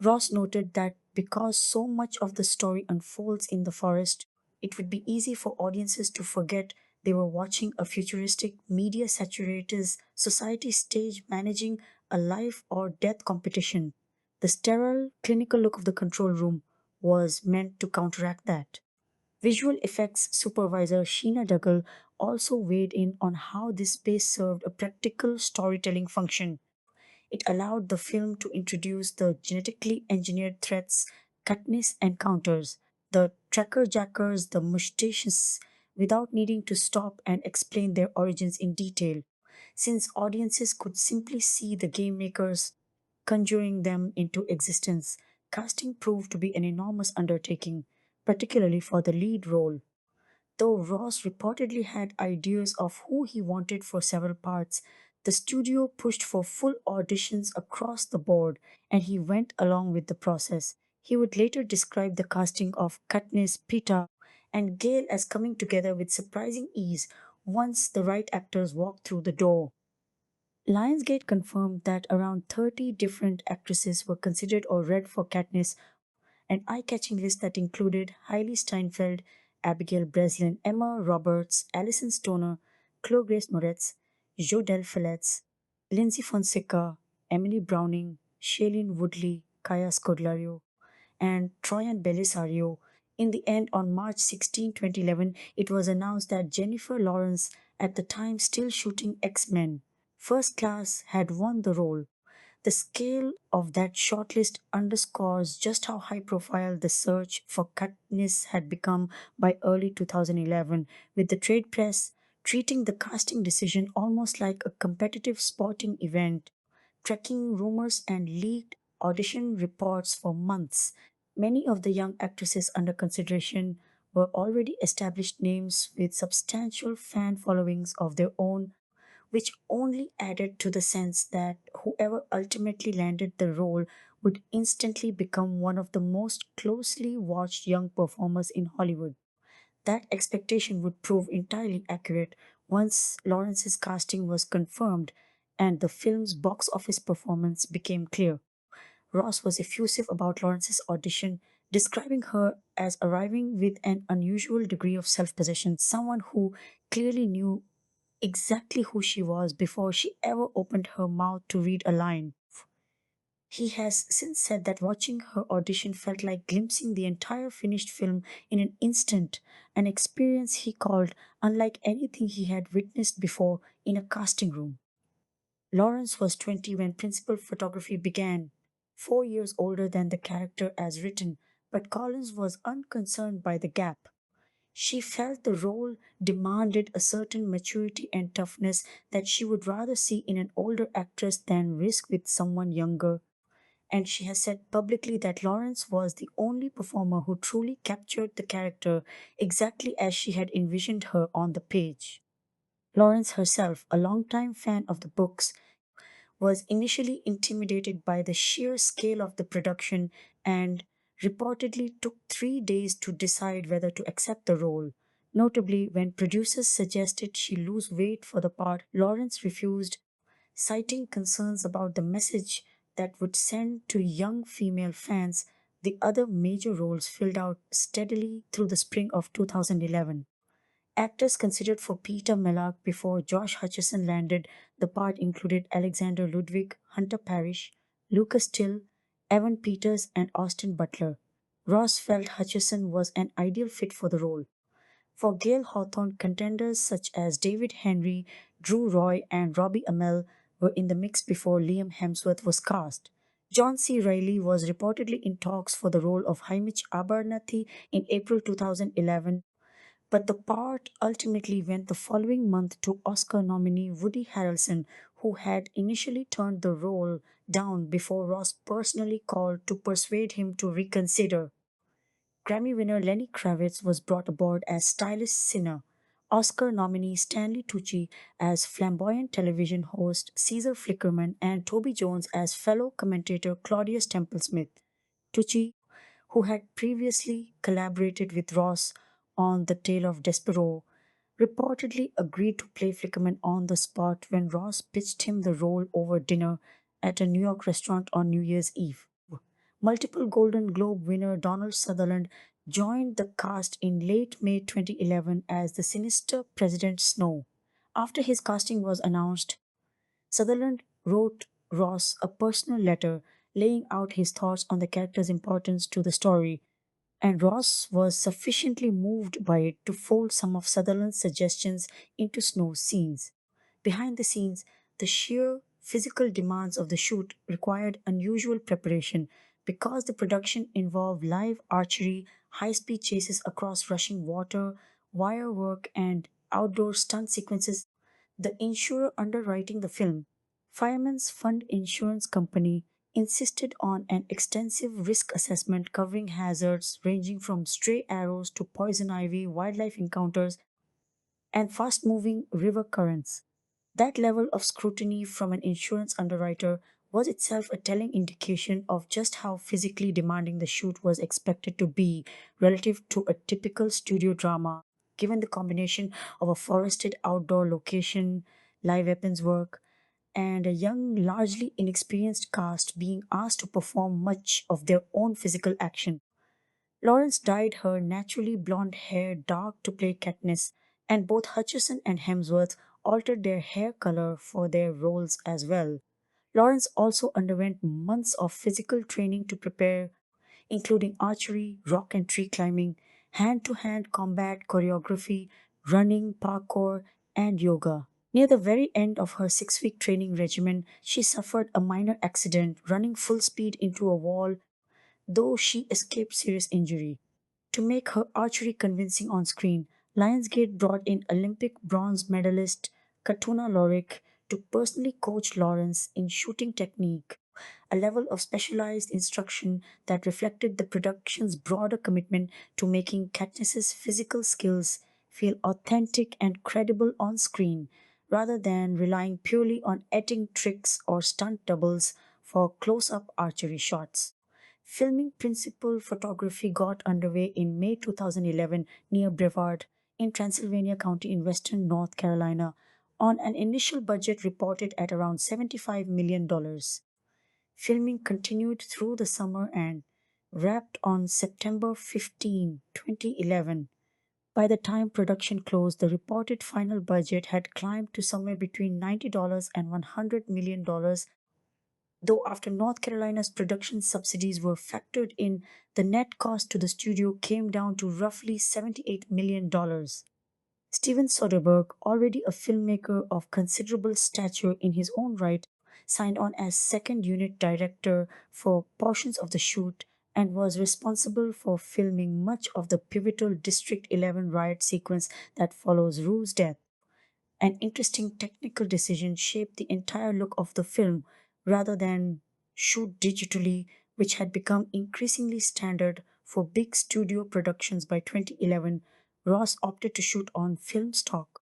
Speaker 7: Ross noted that because so much of the story unfolds in the forest, it would be easy for audiences to forget they were watching a futuristic, media saturated society stage managing a life or death competition. The sterile, clinical look of the control room was meant to counteract that. Visual effects supervisor Sheena Duggal also weighed in on how this space served a practical storytelling function. It allowed the film to introduce the genetically engineered threats Katniss encounters, the tracker jackers, the mustaches, without needing to stop and explain their origins in detail, since audiences could simply see the game makers conjuring them into existence. Casting proved to be an enormous undertaking, particularly for the lead role. Though Ross reportedly had ideas of who he wanted for several parts, the studio pushed for full auditions across the board and he went along with the process. He would later describe the casting of Katniss, Pita, and Gale as coming together with surprising ease once the right actors walked through the door. Lionsgate confirmed that around 30 different actresses were considered or read for Katniss, an eye-catching list that included Hailey Steinfeld, Abigail Breslin, Emma Roberts, Alison Stoner, Chloe Grace Moretz, Jodelle Fellets, Lindsay Fonseca, Emily Browning, Shailene Woodley, Kaya Scodelario, and Troyan Belisario. In the end, on March 16, 2011, it was announced that Jennifer Lawrence, at the time still shooting X-Men First Class, had won the role. The scale of that shortlist underscores just how high profile the search for Katniss had become by early 2011, with the trade press treating the casting decision almost like a competitive sporting event, tracking rumors and leaked audition reports for months. Many of the young actresses under consideration were already established names with substantial fan followings of their own, which only added to the sense that whoever ultimately landed the role would instantly become one of the most closely watched young performers in Hollywood. That expectation would prove entirely accurate once Lawrence's casting was confirmed and the film's box office performance became clear. Ross was effusive about Lawrence's audition, describing her as arriving with an unusual degree of self possession, someone who clearly knew exactly who she was before she ever opened her mouth to read a line. He has since said that watching her audition felt like glimpsing the entire finished film in an instant, an experience he called unlike anything he had witnessed before in a casting room. Lawrence was 20 when principal photography began, 4 years older than the character as written, but Collins was unconcerned by the gap. She felt the role demanded a certain maturity and toughness that she would rather see in an older actress than risk with someone younger, and she has said publicly that Lawrence was the only performer who truly captured the character exactly as she had envisioned her on the page. Lawrence herself, a longtime fan of the books, was initially intimidated by the sheer scale of the production and reportedly took 3 days to decide whether to accept the role. Notably, when producers suggested she lose weight for the part, Lawrence refused, citing concerns about the message that would send to young female fans. The other major roles filled out steadily through the spring of 2011. Actors considered for Peter Mellark before Josh Hutcherson landed the part included Alexander Ludwig, Hunter Parrish, Lucas Till, Evan Peters, and Austin Butler. Ross felt Hutcherson was an ideal fit for the role. For Gail Hawthorne, contenders such as David Henry, Drew Roy, and Robbie Amell were in the mix before Liam Hemsworth was cast. John C. Reilly was reportedly in talks for the role of Hamish Abernathy in April 2011, but the part ultimately went the following month to Oscar nominee Woody Harrelson, who had initially turned the role down before Ross personally called to persuade him to reconsider. Grammy winner Lenny Kravitz was brought aboard as stylish Sinner, Oscar nominee Stanley Tucci as flamboyant television host Caesar Flickerman, and Toby Jones as fellow commentator Claudius Temple Smith. Tucci, who had previously collaborated with Ross on The Tale of Despero, reportedly agreed to play Flickerman on the spot when Ross pitched him the role over dinner at a New York restaurant on New Year's Eve. Multiple Golden Globe winner Donald Sutherland joined the cast in late May 2011 as the sinister President Snow. After his casting was announced, Sutherland wrote Ross a personal letter laying out his thoughts on the character's importance to the story, and Ross was sufficiently moved by it to fold some of Sutherland's suggestions into Snow's scenes. Behind the scenes, the sheer physical demands of the shoot required unusual preparation because the production involved live archery, high speed chases across rushing water, wire work, and outdoor stunt sequences. The insurer underwriting the film, Fireman's Fund Insurance Company, insisted on an extensive risk assessment covering hazards ranging from stray arrows to poison ivy, wildlife encounters, and fast moving river currents. That level of scrutiny from an insurance underwriter was itself a telling indication of just how physically demanding the shoot was expected to be relative to a typical studio drama, given the combination of a forested outdoor location, live weapons work, and a young, largely inexperienced cast being asked to perform much of their own physical action. Lawrence dyed her naturally blonde hair dark to play Katniss, and both Hutcherson and Hemsworth altered their hair color for their roles as well. Lawrence also underwent months of physical training to prepare, including archery, rock and tree climbing, hand to hand combat choreography, running, parkour, and yoga. Near the very end of her 6 week training regimen, she suffered a minor accident running full speed into a wall, though she escaped serious injury. To make her archery convincing on screen, Lionsgate brought in Olympic bronze medalist Katuna Lorick to personally coach Lawrence in shooting technique, a level of specialized instruction that reflected the production's broader commitment to making Katniss's physical skills feel authentic and credible on screen, rather than relying purely on acting tricks or stunt doubles for close up archery shots. Filming principal photography got underway in May 2011 near Brevard in Transylvania County in western North Carolina on an initial budget reported at around $75 million. Filming continued through the summer and wrapped on September 15, 2011. By the time production closed, the reported final budget had climbed to somewhere between $90 and $100 million, though after North Carolina's production subsidies were factored in, the net cost to the studio came down to roughly $78 million. Steven Soderbergh, already a filmmaker of considerable stature in his own right, signed on as second unit director for portions of the shoot and was responsible for filming much of the pivotal District 11 riot sequence that follows Rue's death. An interesting technical decision shaped the entire look of the film rather than shoot digitally, which had become increasingly standard for big studio productions by 2011. Ross opted to shoot on film stock.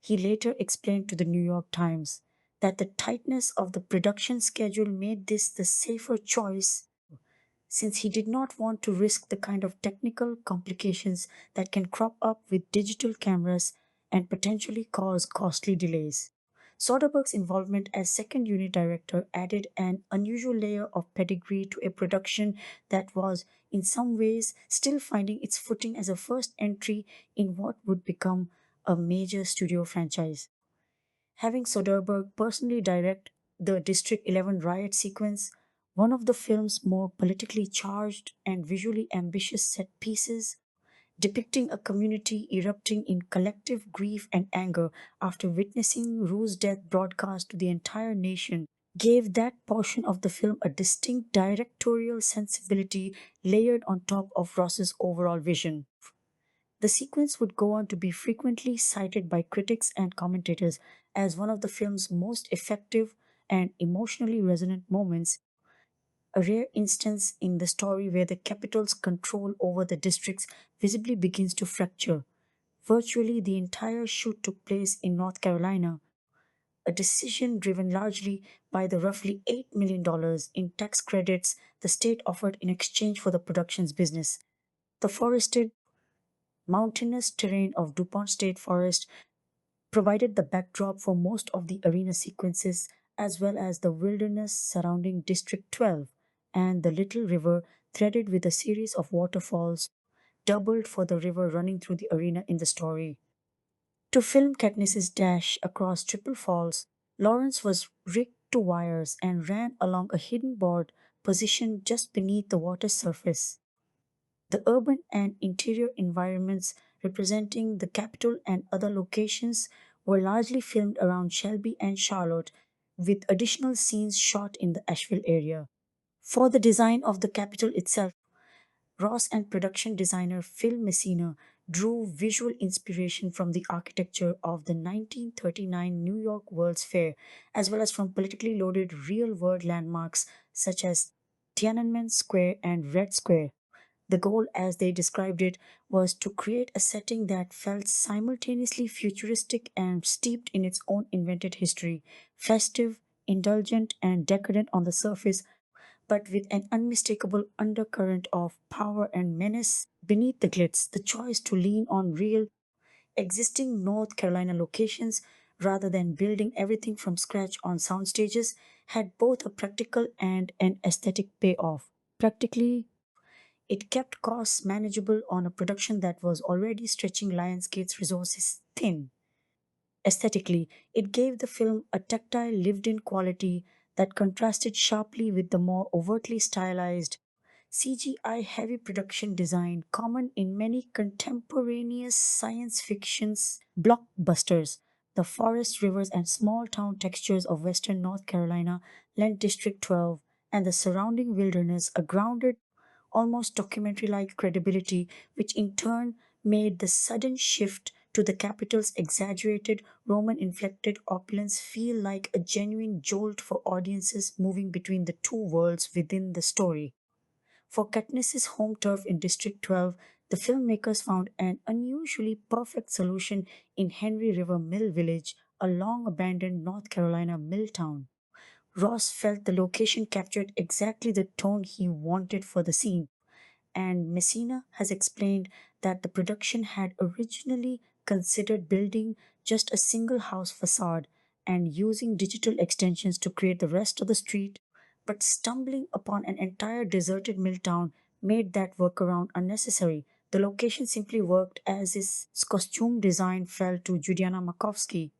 Speaker 7: He later explained to the New York Times that the tightness of the production schedule made this the safer choice since he did not want to risk the kind of technical complications that can crop up with digital cameras and potentially cause costly delays. Soderbergh's involvement as second unit director added an unusual layer of pedigree to a production that was, in some ways, still finding its footing as a first entry in what would become a major studio franchise. Having Soderbergh personally direct the District 11 riot sequence, one of the film's more politically charged and visually ambitious set pieces, depicting a community erupting in collective grief and anger after witnessing Rue's death broadcast to the entire nation, gave that portion of the film a distinct directorial sensibility layered on top of Ross's overall vision. The sequence would go on to be frequently cited by critics and commentators as one of the film's most effective and emotionally resonant moments, a rare instance in the story where the capital's control over the districts visibly begins to fracture. Virtually the entire shoot took place in North Carolina, a decision driven largely by the roughly $8 million in tax credits the state offered in exchange for the production's business. The forested, mountainous terrain of DuPont State Forest provided the backdrop for most of the arena sequences, as well as the wilderness surrounding District 12 and the little river threaded with a series of waterfalls, doubled for the river running through the arena in the story. To film Katniss's dash across Triple Falls, Lawrence was rigged to wires and ran along a hidden board positioned just beneath the water's surface. The urban and interior environments representing the capital and other locations were largely filmed around Shelby and Charlotte, with additional scenes shot in the Asheville area. For the design of the capital itself, Ross and production designer Phil Messina drew visual inspiration from the architecture of the 1939 New York World's Fair, as well as from politically loaded real world landmarks such as Tiananmen Square and Red Square. The goal, as they described it, was to create a setting that felt simultaneously futuristic and steeped in its own invented history, festive, indulgent, and decadent on the surface, but with an unmistakable undercurrent of power and menace beneath the glitz. The choice to lean on real, existing North Carolina locations rather than building everything from scratch on sound stages had both a practical and an aesthetic payoff. Practically, it kept costs manageable on a production that was already stretching Lionsgate's resources thin. Aesthetically, it gave the film a tactile, lived in quality that contrasted sharply with the more overtly stylized, CGI heavy production design common in many contemporaneous science fiction's blockbusters. The forests, rivers, and small town textures of western North Carolina lent District 12 and the surrounding wilderness a grounded, almost documentary like credibility, which in turn made the sudden shift to the capital's exaggerated Roman inflected opulence feel like a genuine jolt for audiences moving between the two worlds within the story. For Katniss's home turf in District 12, the filmmakers found an unusually perfect solution in Henry River Mill Village, a long abandoned North Carolina mill town. Ross felt the location captured exactly the tone he wanted for the scene, and Messina has explained that the production had originally considered building just a single house facade and using digital extensions to create the rest of the street, but stumbling upon an entire deserted mill town made that workaround unnecessary. The location simply worked as his costume design fell to Judiana Makovsky,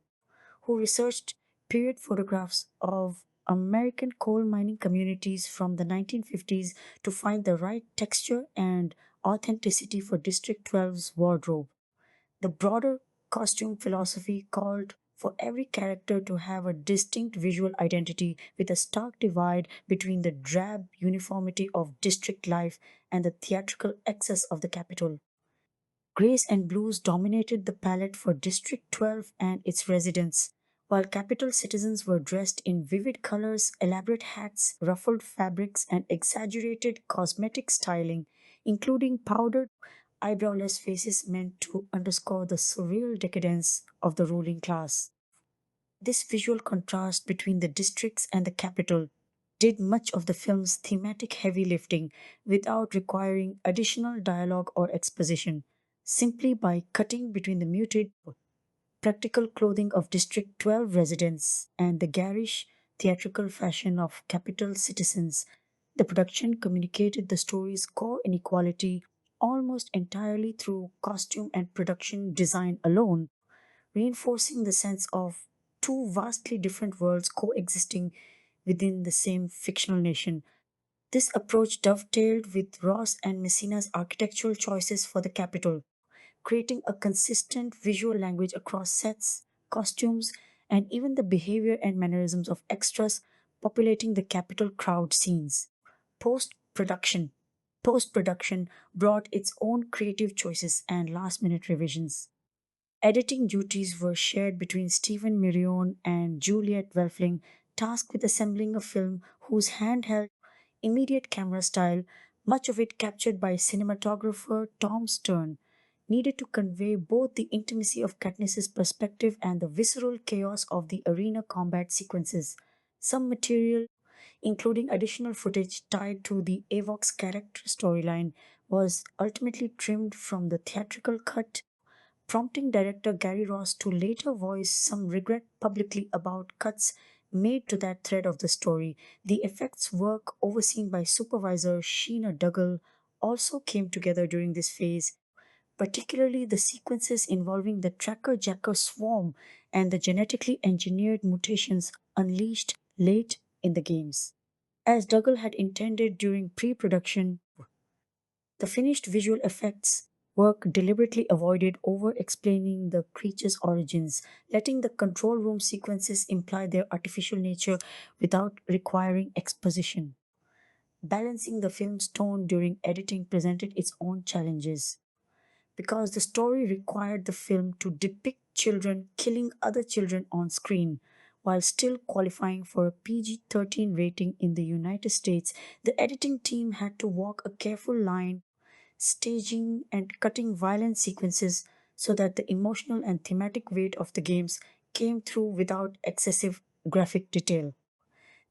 Speaker 7: who researched period photographs of American coal mining communities from the 1950s to find the right texture and authenticity for District 12's wardrobe. The broader costume philosophy called for every character to have a distinct visual identity with a stark divide between the drab uniformity of district life and the theatrical excess of the capital. Grays and blues dominated the palette for District 12 and its residents, while capital citizens were dressed in vivid colors, elaborate hats, ruffled fabrics, and exaggerated cosmetic styling, including powdered, eyebrowless faces meant to underscore the surreal decadence of the ruling class. This visual contrast between the districts and the capital did much of the film's thematic heavy lifting without requiring additional dialogue or exposition, simply by cutting between the muted, practical clothing of District 12 residents and the garish, theatrical fashion of capital citizens. The production communicated the story's core inequality almost entirely through costume and production design alone, reinforcing the sense of two vastly different worlds coexisting within the same fictional nation. This approach dovetailed with Ross and Messina's architectural choices for the capital, creating a consistent visual language across sets, costumes, and even the behavior and mannerisms of extras populating the capital crowd scenes. Post production. Post production brought its own creative choices and last minute revisions. Editing duties were shared between Stephen Mirion and Juliet Welfling, tasked with assembling a film whose handheld, immediate camera style, much of it captured by cinematographer Tom Stern, needed to convey both the intimacy of Katniss's perspective and the visceral chaos of the arena combat sequences. Some material, including additional footage tied to the Avox character storyline, was ultimately trimmed from the theatrical cut, prompting director Gary Ross to later voice some regret publicly about cuts made to that thread of the story. The effects work overseen by supervisor Sheena Dougal also came together during this phase, particularly the sequences involving the Tracker Jacker swarm and the genetically engineered mutations unleashed late in the games. As Dougal had intended during pre production, the finished visual effects work deliberately avoided over explaining the creature's origins, letting the control room sequences imply their artificial nature without requiring exposition. Balancing the film's tone during editing presented its own challenges because the story required the film to depict children killing other children on screen. While still qualifying for a PG 13 rating in the United States, the editing team had to walk a careful line, staging and cutting violent sequences so that the emotional and thematic weight of the games came through without excessive graphic detail.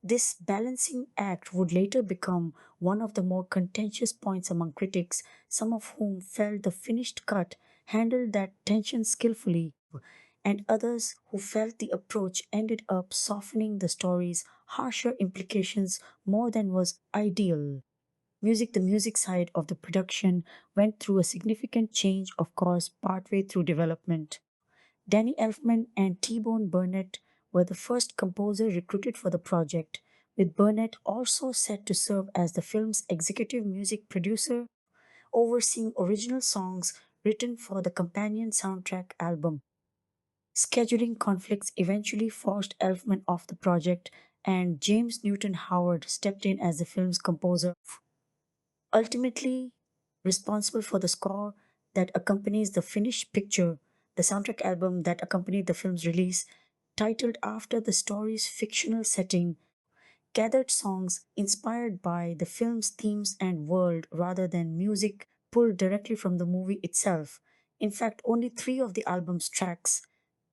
Speaker 7: This balancing act would later become one of the more contentious points among critics, some of whom felt the finished cut handled that tension skillfully, and others who felt the approach ended up softening the story's harsher implications more than was ideal. The music side of the production went through a significant change, of course, partway through development. Danny Elfman and T-Bone Burnett were the first composer recruited for the project, with Burnett also set to serve as the film's executive music producer, overseeing original songs written for the companion soundtrack album. Scheduling conflicts eventually forced Elfman off the project, and James Newton Howard stepped in as the film's composer, ultimately responsible for the score that accompanies the finished picture, the soundtrack album that accompanied the film's release, titled after the story's fictional setting, gathered songs inspired by the film's themes and world rather than music pulled directly from the movie itself. In fact, only three of the album's tracks,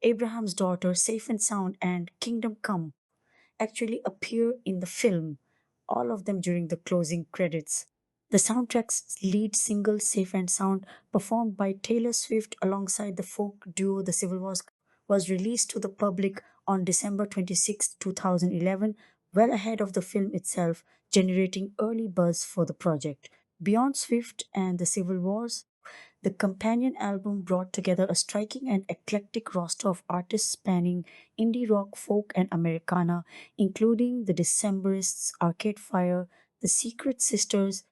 Speaker 7: Abraham's Daughter, Safe and Sound, and Kingdom Come, actually appear in the film, all of them during the closing credits. The soundtrack's lead single, Safe and Sound, performed by Taylor Swift alongside the folk duo The Civil Wars, was released to the public on December 26, 2011, well ahead of the film itself, generating early buzz for the project. Beyond Swift and The Civil Wars, the companion album brought together a striking and eclectic roster of artists spanning indie rock, folk, and Americana, including the Decemberists, Arcade Fire, the Secret Sisters,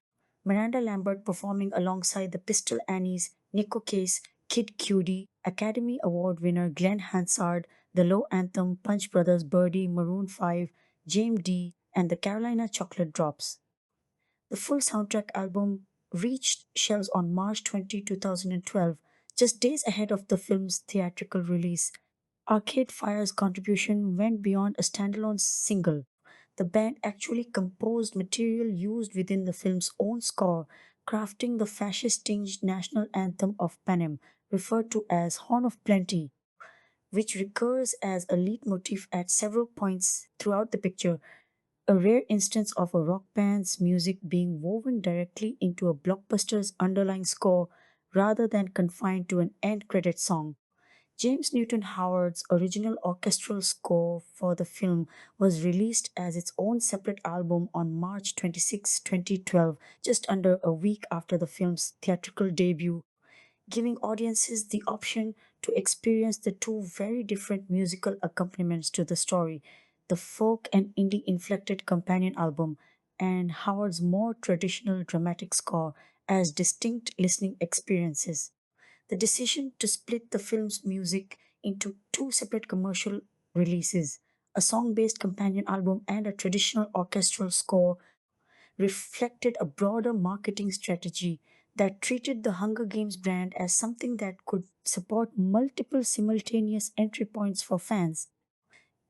Speaker 7: Miranda Lambert performing alongside the Pistol Annies, Nico Case, Kid Cudi, Academy Award winner Glenn Hansard, the Low Anthem, Punch Brothers, Birdie, Maroon 5, James D, and the Carolina Chocolate Drops. The full soundtrack album reached shelves on March 20, 2012, just days ahead of the film's theatrical release. Arcade Fire's contribution went beyond a standalone single. The band actually composed material used within the film's own score, crafting the fascist tinged national anthem of Panem, referred to as Horn of Plenty, which recurs as a leitmotif at several points throughout the picture, a rare instance of a rock band's music being woven directly into a blockbuster's underlying score rather than confined to an end credit song. James Newton Howard's original orchestral score for the film was released as its own separate album on March 26, 2012, just under a week after the film's theatrical debut, giving audiences the option to experience the two very different musical accompaniments to the story, the folk and indie inflected companion album, and Howard's more traditional dramatic score as distinct listening experiences. The decision to split the film's music into two separate commercial releases, a song based companion album and a traditional orchestral score, reflected a broader marketing strategy that treated the Hunger Games brand as something that could support multiple simultaneous entry points for fans.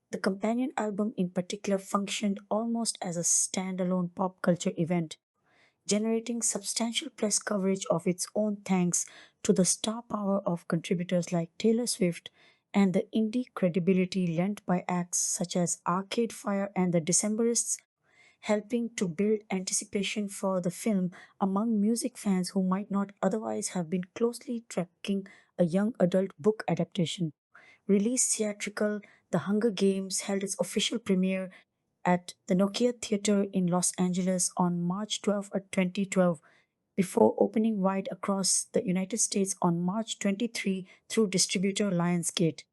Speaker 7: The companion album, in particular, functioned almost as a standalone pop culture event, generating substantial press coverage of its own thanks to the star power of contributors like Taylor Swift and the indie credibility lent by acts such as Arcade Fire and the Decemberists, helping to build anticipation for the film among music fans who might not otherwise have been closely tracking a young adult book adaptation. Released theatrical, The Hunger Games held its official premiere at the Nokia Theatre in Los Angeles on March 12, 2012, before opening wide across the United States on March 23 through distributor Lionsgate.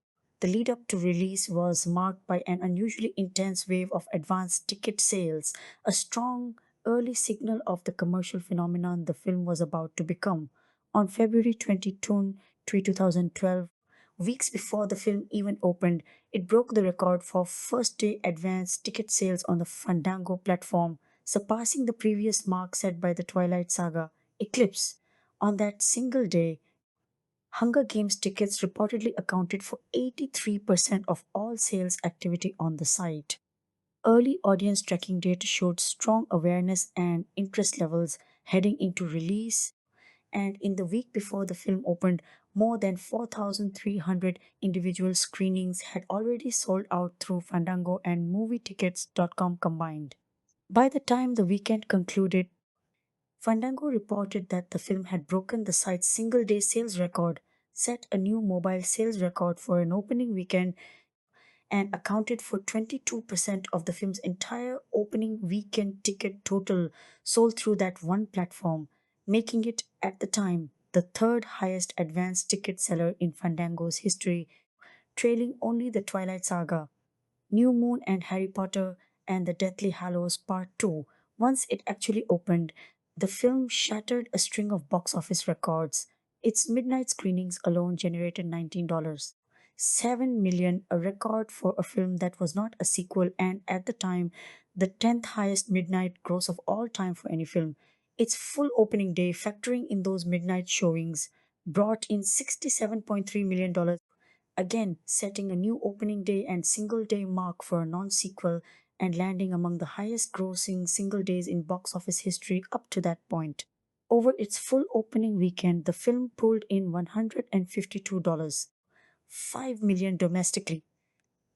Speaker 7: The lead up to release was marked by an unusually intense wave of advanced ticket sales, a strong early signal of the commercial phenomenon the film was about to become. On February 22, 2012, weeks before the film even opened, it broke the record for first day advance ticket sales on the Fandango platform, surpassing the previous mark set by the Twilight Saga, Eclipse. On that single day, Hunger Games tickets reportedly accounted for 83% of all sales activity on the site. Early audience tracking data showed strong awareness and interest levels heading into release, and in the week before the film opened, more than 4,300 individual screenings had already sold out through Fandango and MovieTickets.com combined. By the time the weekend concluded, Fandango reported that the film had broken the site's single day sales record, set a new mobile sales record for an opening weekend, and accounted for 22% of the film's entire opening weekend ticket total sold through that one platform, making it, at the time, the third highest advanced ticket seller in Fandango's history, trailing only the Twilight Saga, New Moon and Harry Potter and the Deathly Hallows Part 2. Once it actually opened, the film shattered a string of box office records. Its midnight screenings alone generated $19. 7 million, a record for a film that was not a sequel and at the time the 10th highest midnight gross of all time for any film. Its full opening day, factoring in those midnight showings, brought in $67.3 million, again setting a new opening day and single day mark for a non sequel and landing among the highest grossing single days in box office history up to that point. Over its full opening weekend, the film pulled in $152, 5 million domestically,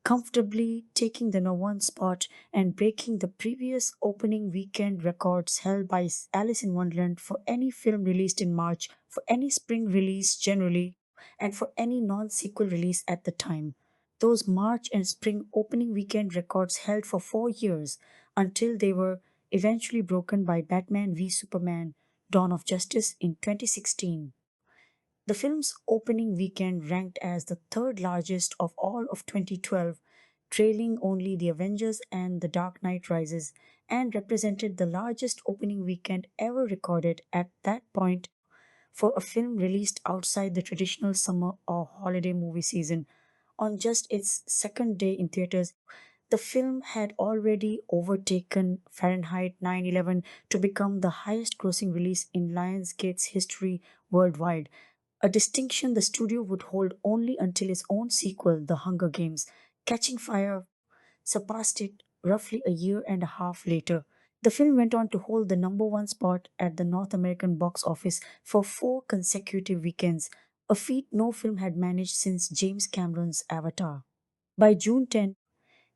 Speaker 7: comfortably taking the number one spot and breaking the previous opening weekend records held by Alice in Wonderland for any film released in March, for any spring release generally, and for any non sequel release at the time. Those March and spring opening weekend records held for 4 years until they were eventually broken by Batman v Superman Dawn of Justice in 2016. The film's opening weekend ranked as the third largest of all of 2012, trailing only The Avengers and The Dark Knight Rises, and represented the largest opening weekend ever recorded at that point for a film released outside the traditional summer or holiday movie season. On just its second day in theaters, the film had already overtaken Fahrenheit 9/11 to become the highest grossing release in Lionsgate's history worldwide, a distinction the studio would hold only until its own sequel, The Hunger Games, Catching Fire, surpassed it roughly a year and a half later. The film went on to hold the number one spot at the North American box office for 4 consecutive weekends, a feat no film had managed since James Cameron's Avatar. By June 10,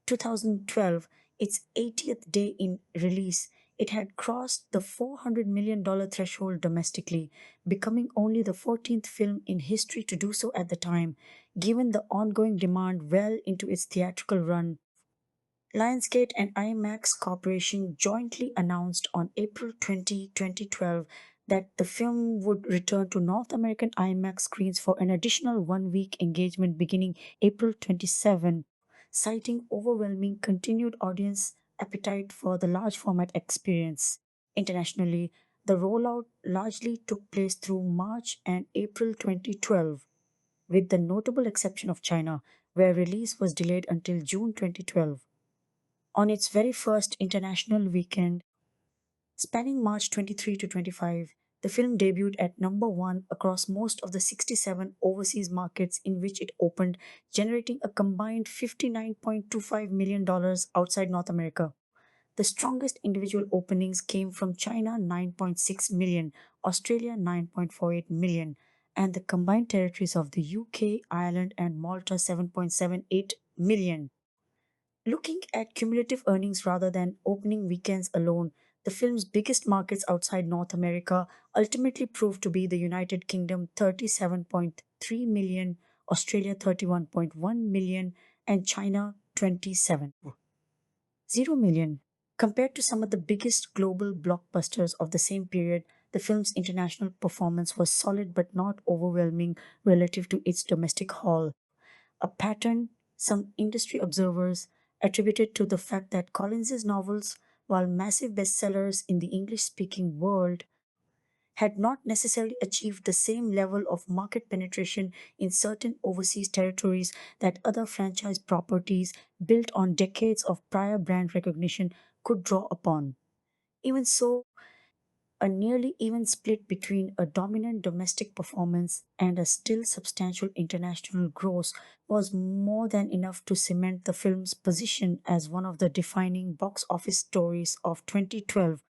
Speaker 7: 2012, its 80th day in release, it had crossed the $400 million threshold domestically, becoming only the 14th film in history to do so at the time, given the ongoing demand well into its theatrical run. Lionsgate and IMAX Corporation jointly announced on April 20, 2012 that the film would return to North American IMAX screens for an additional 1 week engagement beginning April 27, citing overwhelming continued audience appetite for the large format experience. Internationally, the rollout largely took place through March and April 2012, with the notable exception of China, where release was delayed until June 2012. On its very first international weekend, spanning March 23 to 25, the film debuted at number one across most of the 67 overseas markets in which it opened, generating a combined $59.25 million outside North America. The strongest individual openings came from China 9.6 million, Australia 9.48 million, and the combined territories of the UK, Ireland, and Malta 7.78 million. Looking at cumulative earnings rather than opening weekends alone, the film's biggest markets outside North America ultimately proved to be the United Kingdom 37.3 million, Australia 31.1 million, and China 27.0 million. Compared to some of the biggest global blockbusters of the same period, the film's international performance was solid but not overwhelming relative to its domestic haul, a pattern some industry observers attributed to the fact that Collins's novels, while massive bestsellers in the English speaking world, had not necessarily achieved the same level of market penetration in certain overseas territories that other franchise properties built on decades of prior brand recognition could draw upon. Even so, a nearly even split between a dominant domestic performance and a still substantial international gross was more than enough to cement the film's position as one of the defining box office stories of 2012,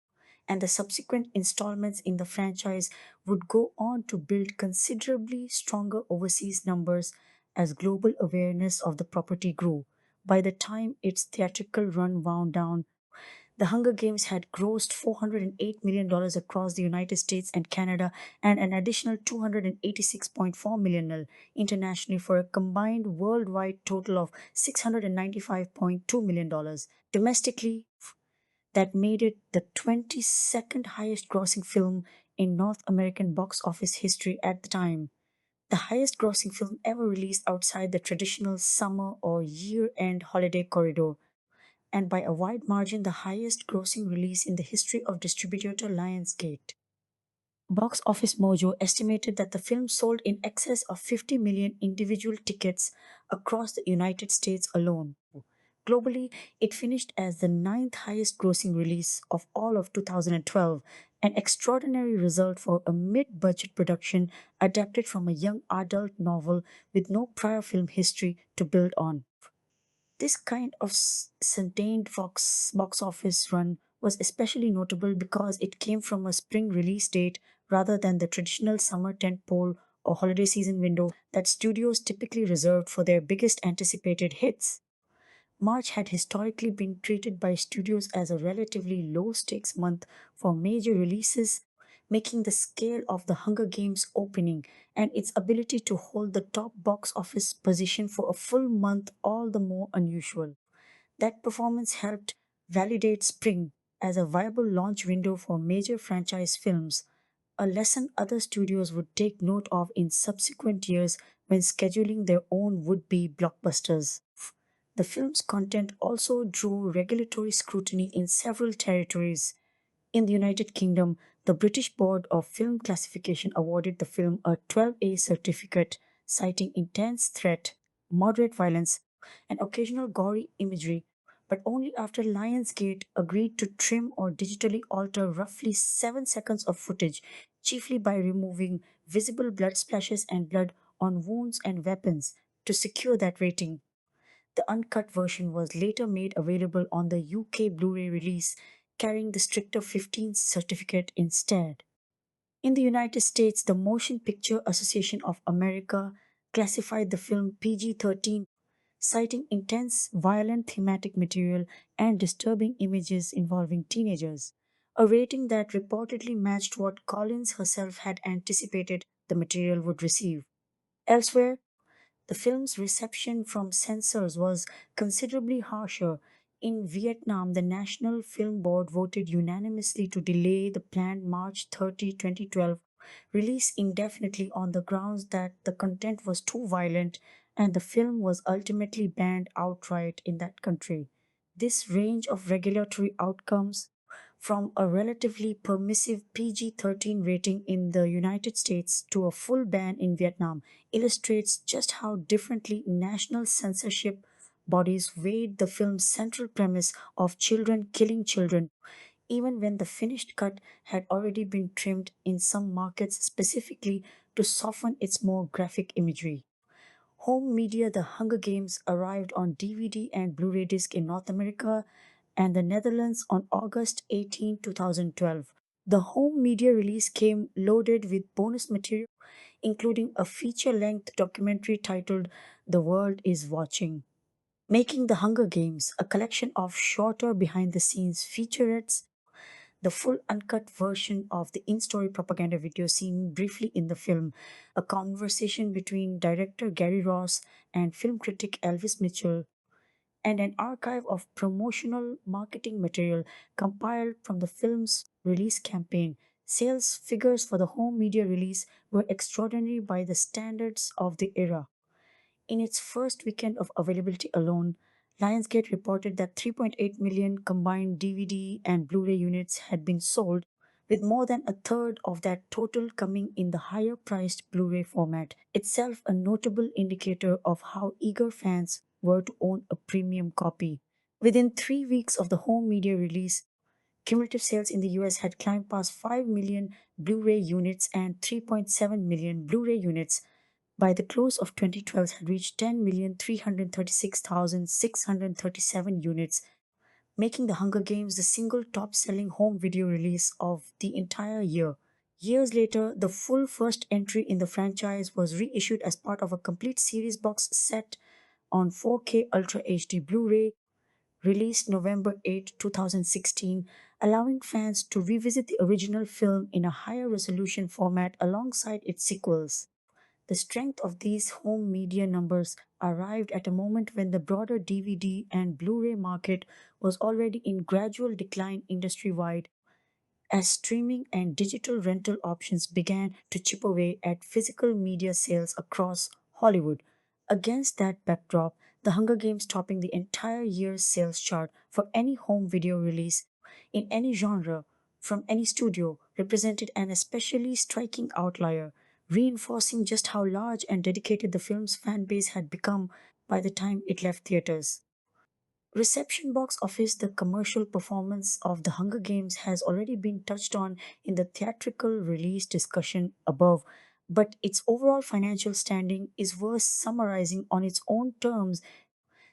Speaker 7: and the subsequent installments in the franchise would go on to build considerably stronger overseas numbers as global awareness of the property grew. By the time its theatrical run wound down, the Hunger Games had grossed $408 million across the United States and Canada and an additional $286.4 million internationally for a combined worldwide total of $695.2 million. Domestically, that made it the 22nd highest grossing film in North American box office history at the time, the highest grossing film ever released outside the traditional summer or year end holiday corridor, and by a wide margin the highest grossing release in the history of distributor Lionsgate. Box Office Mojo estimated that the film sold in excess of 50 million individual tickets across the United States alone. Globally, it finished as the ninth highest grossing release of all of 2012, an extraordinary result for a mid budget production adapted from a young adult novel with no prior film history to build on. This kind of sustained box office run was especially notable because it came from a spring release date rather than the traditional summer tentpole or holiday season window that studios typically reserved for their biggest anticipated hits. March had historically been treated by studios as a relatively low stakes month for major releases, making the scale of the Hunger Games opening and its ability to hold the top box office position for a full month all the more unusual. That performance helped validate Spring as a viable launch window for major franchise films, a lesson other studios would take note of in subsequent years when scheduling their own would be blockbusters. The film's content also drew regulatory scrutiny in several territories. In the United Kingdom, the British Board of Film Classification awarded the film a 12A certificate, citing intense threat, moderate violence, and occasional gory imagery, but only after Lionsgate agreed to trim or digitally alter roughly 7 seconds of footage, chiefly by removing visible blood splashes and blood on wounds and weapons, to secure that rating. The uncut version was later made available on the UK Blu ray release, carrying the stricter 15 certificate instead. In the United States, the Motion Picture Association of America classified the film PG 13, citing intense, violent thematic material and disturbing images involving teenagers, a rating that reportedly matched what Collins herself had anticipated the material would receive. Elsewhere, the film's reception from censors was considerably harsher. In Vietnam, the National Film Board voted unanimously to delay the planned March 30, 2012 release indefinitely on the grounds that the content was too violent and the film was ultimately banned outright in that country. This range of regulatory outcomes, from a relatively permissive PG 13 rating in the United States to a full ban in Vietnam, illustrates just how differently national censorship bodies weighed the film's central premise of children killing children, even when the finished cut had already been trimmed in some markets specifically to soften its more graphic imagery. Home media The Hunger Games arrived on DVD and Blu ray disc in North America and the Netherlands on August 18, 2012. The home media release came loaded with bonus material, including a feature length documentary titled The World is Watching, making The Hunger Games a collection of shorter behind the scenes featurettes. The full uncut version of the in story propaganda video seen briefly in the film, a conversation between director Gary Ross and film critic Elvis Mitchell, and an archive of promotional marketing material compiled from the film's release campaign. Sales figures for the home media release were extraordinary by the standards of the era. In its first weekend of availability alone, Lionsgate reported that 3.8 million combined DVD and Blu ray units had been sold, with more than a third of that total coming in the higher priced Blu ray format, itself a notable indicator of how eager fans were to own a premium copy. Within 3 weeks of the home media release, cumulative sales in the US had climbed past 5 million Blu ray units and 3.7 million Blu ray units. By the close of 2012, had reached 10,336,637 units, making The Hunger Games the single top selling home video release of the entire year. Years later, the full first entry in the franchise was reissued as part of a complete series box set on 4K Ultra HD Blu ray, released November 8, 2016, allowing fans to revisit the original film in a higher resolution format alongside its sequels. The strength of these home media numbers arrived at a moment when the broader DVD and Blu ray market was already in gradual decline industry wide, as streaming and digital rental options began to chip away at physical media sales across Hollywood. Against that backdrop, The Hunger Games topping the entire year's sales chart for any home video release in any genre from any studio represented an especially striking outlier, reinforcing just how large and dedicated the film's fan base had become by the time it left theaters. Reception box office. The commercial performance of The Hunger Games has already been touched on in the theatrical release discussion above, but its overall financial standing is worth summarizing on its own terms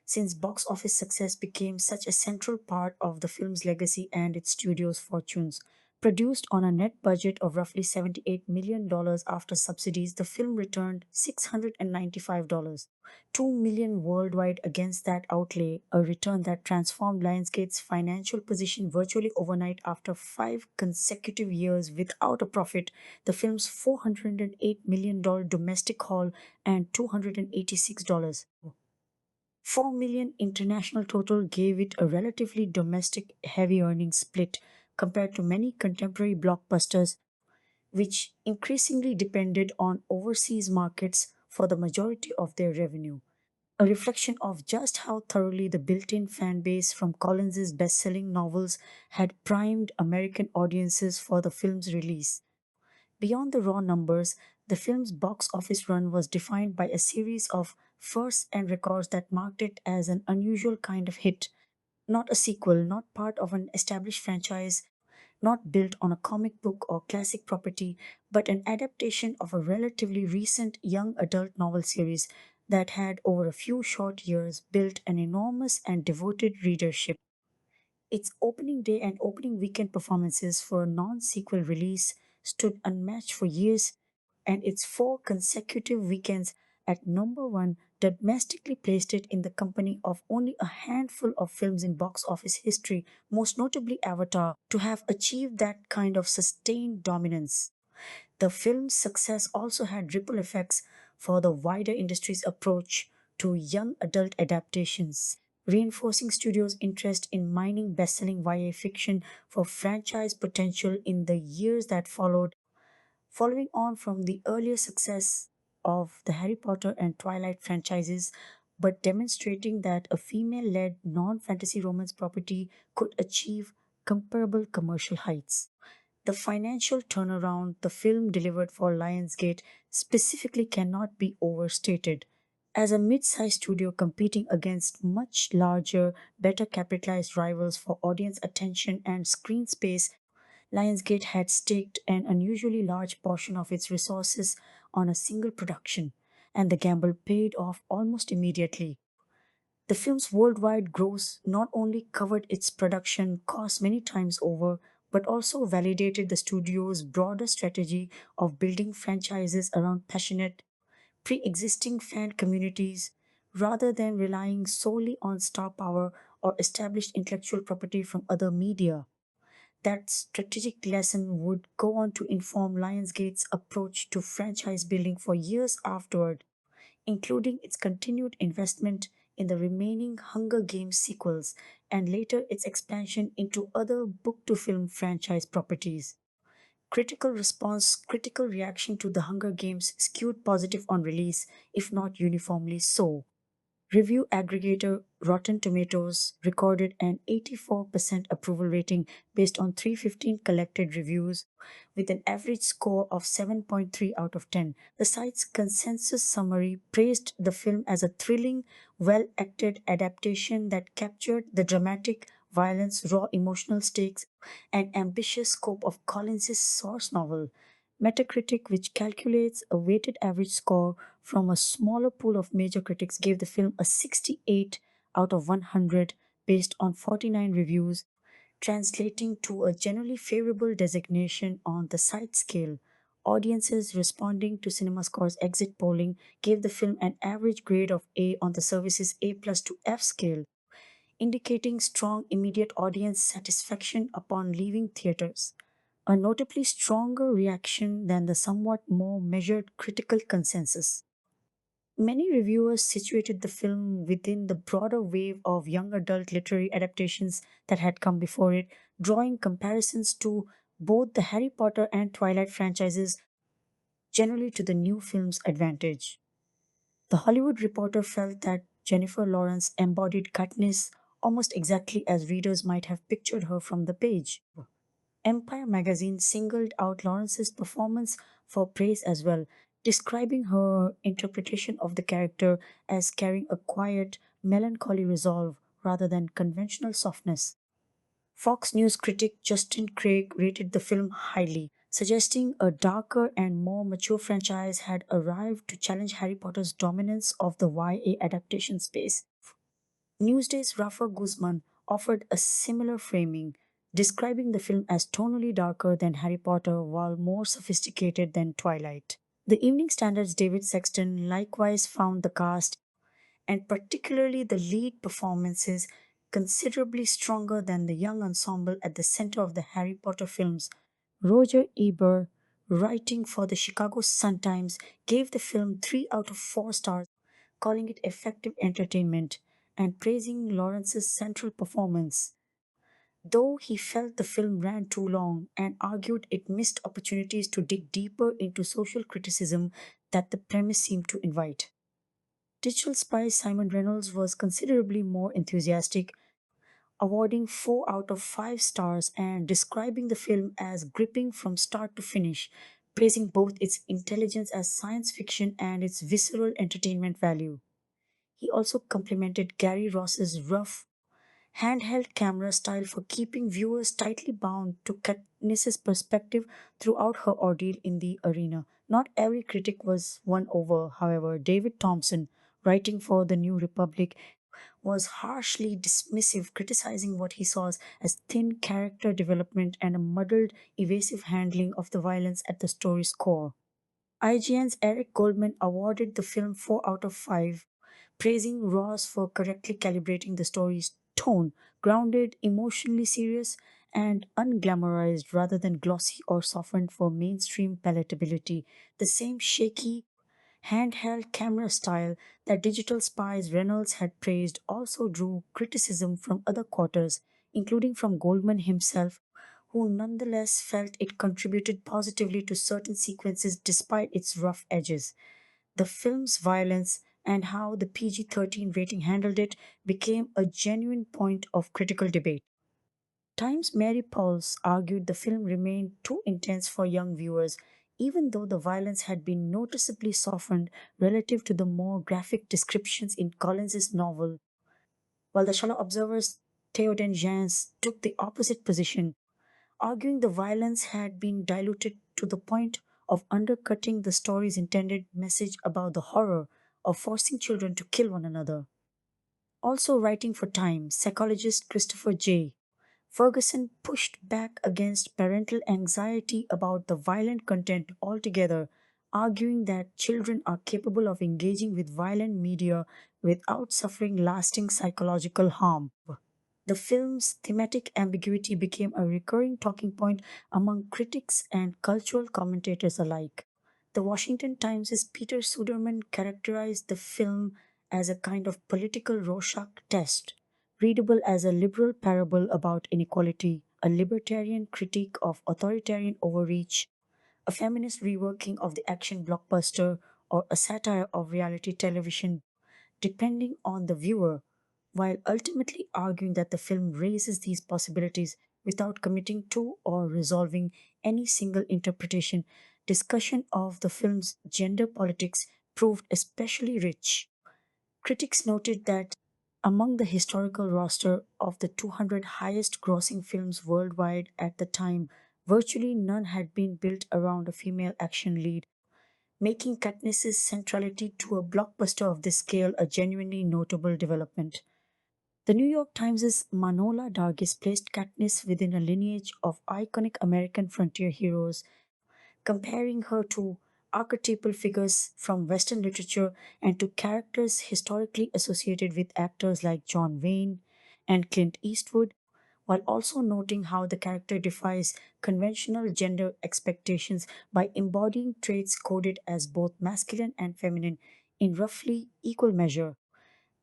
Speaker 7: since box office success became such a central part of the film's legacy and its studio's fortunes. Produced on a net budget of roughly $78 million after subsidies, the film returned $695, $2 million worldwide against that outlay, a return that transformed Lionsgate's financial position virtually overnight after 5 consecutive years without a profit. The film's $408 million domestic haul and $286 4 million international total gave it a relatively domestic heavy earnings split compared to many contemporary blockbusters, which increasingly depended on overseas markets for the majority of their revenue. A reflection of just how thoroughly the built in fan base from Collins's best selling novels had primed American audiences for the film's release. Beyond the raw numbers, the film's box office run was defined by a series of firsts and records that marked it as an unusual kind of hit, not a sequel, not part of an established franchise, not built on a comic book or classic property, but an adaptation of a relatively recent young adult novel series that had, over a few short years, built an enormous and devoted readership. Its opening day and opening weekend performances for a non sequel release stood unmatched for years, and its 4 consecutive weekends at number one domestically placed it in the company of only a handful of films in box office history, most notably Avatar, to have achieved that kind of sustained dominance. The film's success also had ripple effects for the wider industry's approach to young adult adaptations, reinforcing studios' interest in mining best-selling YA fiction for franchise potential in the years that followed, following on from the earlier success of the Harry Potter and Twilight franchises, but demonstrating that a female-led non-fantasy romance property could achieve comparable commercial heights. The financial turnaround the film delivered for Lionsgate specifically cannot be overstated. As a mid sized studio competing against much larger, better capitalized rivals for audience attention and screen space, Lionsgate had staked an unusually large portion of its resources on a single production, and the gamble paid off almost immediately. The film's worldwide gross not only covered its production costs many times over, but also validated the studio's broader strategy of building franchises around passionate, pre existing fan communities rather than relying solely on star power or established intellectual property from other media. That strategic lesson would go on to inform Lionsgate's approach to franchise building for years afterward, including its continued investment in the remaining Hunger Games sequels and later its expansion into other book to film franchise properties. Critical reaction to the Hunger Games skewed positive on release, if not uniformly so. Review aggregator Rotten Tomatoes recorded an 84% approval rating based on 315 collected reviews, with an average score of 7.3 out of 10. The site's consensus summary praised the film as a thrilling, well acted adaptation that captured the dramatic, violence, raw emotional stakes, and ambitious scope of Collins's source novel. Metacritic, which calculates a weighted average score from a smaller pool of major critics, gave the film a 68 out of 100 based on 49 reviews, translating to a generally favorable designation on the site scale. Audiences responding to CinemaScore's exit polling gave the film an average grade of A on the service's A plus to F scale, indicating strong immediate audience satisfaction upon leaving theaters, a notably stronger reaction than the somewhat more measured critical consensus. Many reviewers situated the film within the broader wave of young adult literary adaptations that had come before it, drawing comparisons to both the Harry Potter and Twilight franchises, generally to the new film's advantage. The Hollywood Reporter felt that Jennifer Lawrence embodied Katniss almost exactly as readers might have pictured her from the page. Empire magazine singled out Lawrence's performance for praise as well, describing her interpretation of the character as carrying a quiet, melancholy resolve rather than conventional softness. Fox News critic Justin Craig rated the film highly, suggesting a darker and more mature franchise had arrived to challenge Harry Potter's dominance of the YA adaptation space. Newsday's Rafa Guzman offered a similar framing, describing the film as tonally darker than Harry Potter while more sophisticated than Twilight. The Evening Standard's David Sexton likewise found the cast, and particularly the lead performances, considerably stronger than the young ensemble at the center of the Harry Potter films. Roger Ebert, writing for the Chicago Sun-Times, gave the film 3 out of 4 stars, calling it effective entertainment and praising Lawrence's central performance, though he felt the film ran too long and argued it missed opportunities to dig deeper into social criticism that the premise seemed to invite. Digital spy Simon Reynolds was considerably more enthusiastic, awarding 4 out of 5 stars and describing the film as gripping from start to finish, praising both its intelligence as science fiction and its visceral entertainment value. He also complimented Gary Ross's rough, handheld camera style for keeping viewers tightly bound to Katniss's perspective throughout her ordeal in the arena. Not every critic was won over, however. David Thompson, writing for the New Republic, was harshly dismissive, criticizing what he saw as thin character development and a muddled, evasive handling of the violence at the story's core. IGN's Eric Goldman awarded the film 4 out of 5, praising Ross for correctly calibrating the story's tone, grounded, emotionally serious, and unglamorized rather than glossy or softened for mainstream palatability. The same shaky, handheld camera style that Digital Spy's Reynolds had praised also drew criticism from other quarters, including from Goldman himself, who nonetheless felt it contributed positively to certain sequences despite its rough edges. The film's violence and how the PG 13 rating handled it became a genuine point of critical debate. Times Mary Pauls argued the film remained too intense for young viewers, even though the violence had been noticeably softened relative to the more graphic descriptions in Collins's novel, while the Shallow Observer's Theoden Jans took the opposite position, arguing the violence had been diluted to the point of undercutting the story's intended message about the horror of forcing children to kill one another. Also writing for Time, psychologist Christopher J. Ferguson pushed back against parental anxiety about the violent content altogether, arguing that children are capable of engaging with violent media without suffering lasting psychological harm. The film's thematic ambiguity became a recurring talking point among critics and cultural commentators alike. The Washington Times' Peter Suderman characterized the film as a kind of political Rorschach test, readable as a liberal parable about inequality, a libertarian critique of authoritarian overreach, a feminist reworking of the action blockbuster, or a satire of reality television, depending on the viewer, while ultimately arguing that the film raises these possibilities without committing to or resolving any single interpretation. Discussion of the film's gender politics proved especially rich. Critics noted that among the historical roster of the 200 highest grossing films worldwide at the time, virtually none had been built around a female action lead, making Katniss's centrality to a blockbuster of this scale a genuinely notable development. The New York Times' Manola Dargis placed Katniss within a lineage of iconic American frontier heroes, comparing her to archetypal figures from Western literature and to characters historically associated with actors like John Wayne and Clint Eastwood, while also noting how the character defies conventional gender expectations by embodying traits coded as both masculine and feminine in roughly equal measure.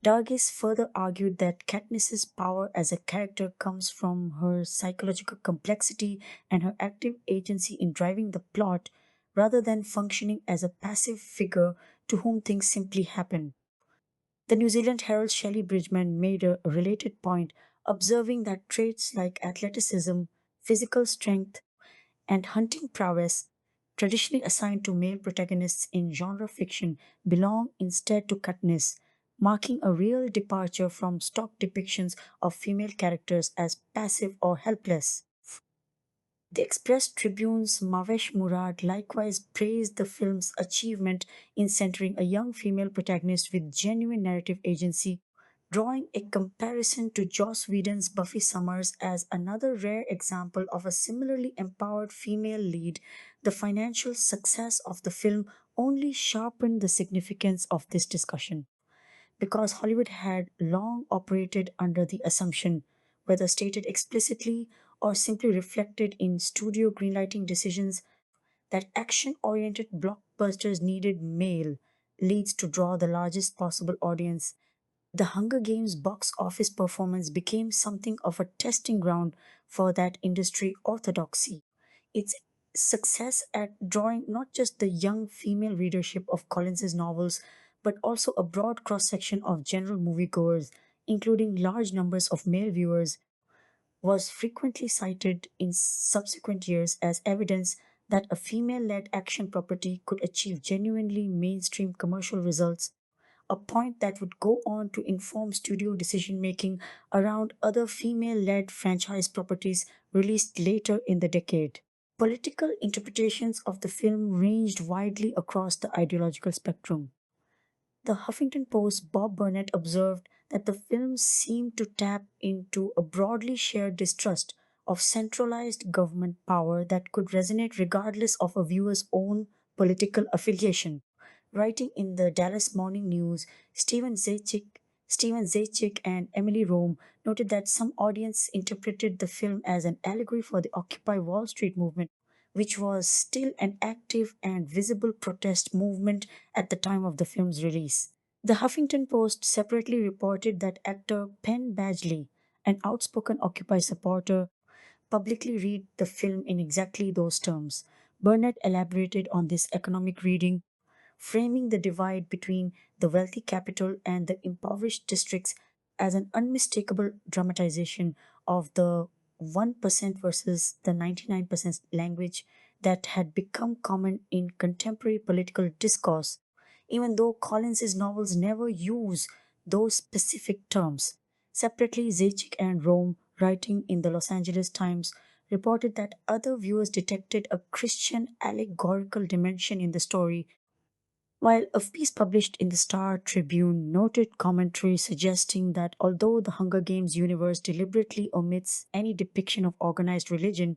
Speaker 7: Dargis further argued that Katniss's power as a character comes from her psychological complexity and her active agency in driving the plot rather than functioning as a passive figure to whom things simply happen. The New Zealand Herald's Shelley Bridgman made a related point, observing that traits like athleticism, physical strength, and hunting prowess, traditionally assigned to male protagonists in genre fiction, belong instead to Katniss, marking a real departure from stock depictions of female characters as passive or helpless. The Express Tribune's Mavesh Murad likewise praised the film's achievement in centering a young female protagonist with genuine narrative agency, drawing a comparison to Joss Whedon's Buffy Summers as another rare example of a similarly empowered female lead. The financial success of the film only sharpened the significance of this discussion because Hollywood had long operated under the assumption, whether stated explicitly or simply reflected in studio greenlighting decisions, that action oriented blockbusters needed male leads to draw the largest possible audience. The Hunger Games box office performance became something of a testing ground for that industry orthodoxy. Its success at drawing not just the young female readership of Collins's novels, but also a broad cross section of general moviegoers, including large numbers of male viewers, was frequently cited in subsequent years as evidence that a female led action property could achieve genuinely mainstream commercial results, a point that would go on to inform studio decision making around other female led franchise properties released later in the decade. Political interpretations of the film ranged widely across the ideological spectrum. The Huffington Post's Bob Burnett observed that the film seemed to tap into a broadly shared distrust of centralized government power that could resonate regardless of a viewer's own political affiliation. Writing in the Dallas Morning News, Stephen Zajic and Emily Rome noted that some audience interpreted the film as an allegory for the Occupy Wall Street movement, which was still an active and visible protest movement at the time of the film's release. The Huffington Post separately reported that actor Penn Badgley, an outspoken Occupy supporter, publicly read the film in exactly those terms. Burnett elaborated on this economic reading, framing the divide between the wealthy capital and the impoverished districts as an unmistakable dramatization of the 1% versus the 99% language that had become common in contemporary political discourse, even though Collins's novels never use those specific terms. Separately, Zajic and Rome, writing in the Los Angeles Times, reported that other viewers detected a Christian allegorical dimension in the story, while a piece published in the Star Tribune noted commentary suggesting that although the Hunger Games universe deliberately omits any depiction of organized religion,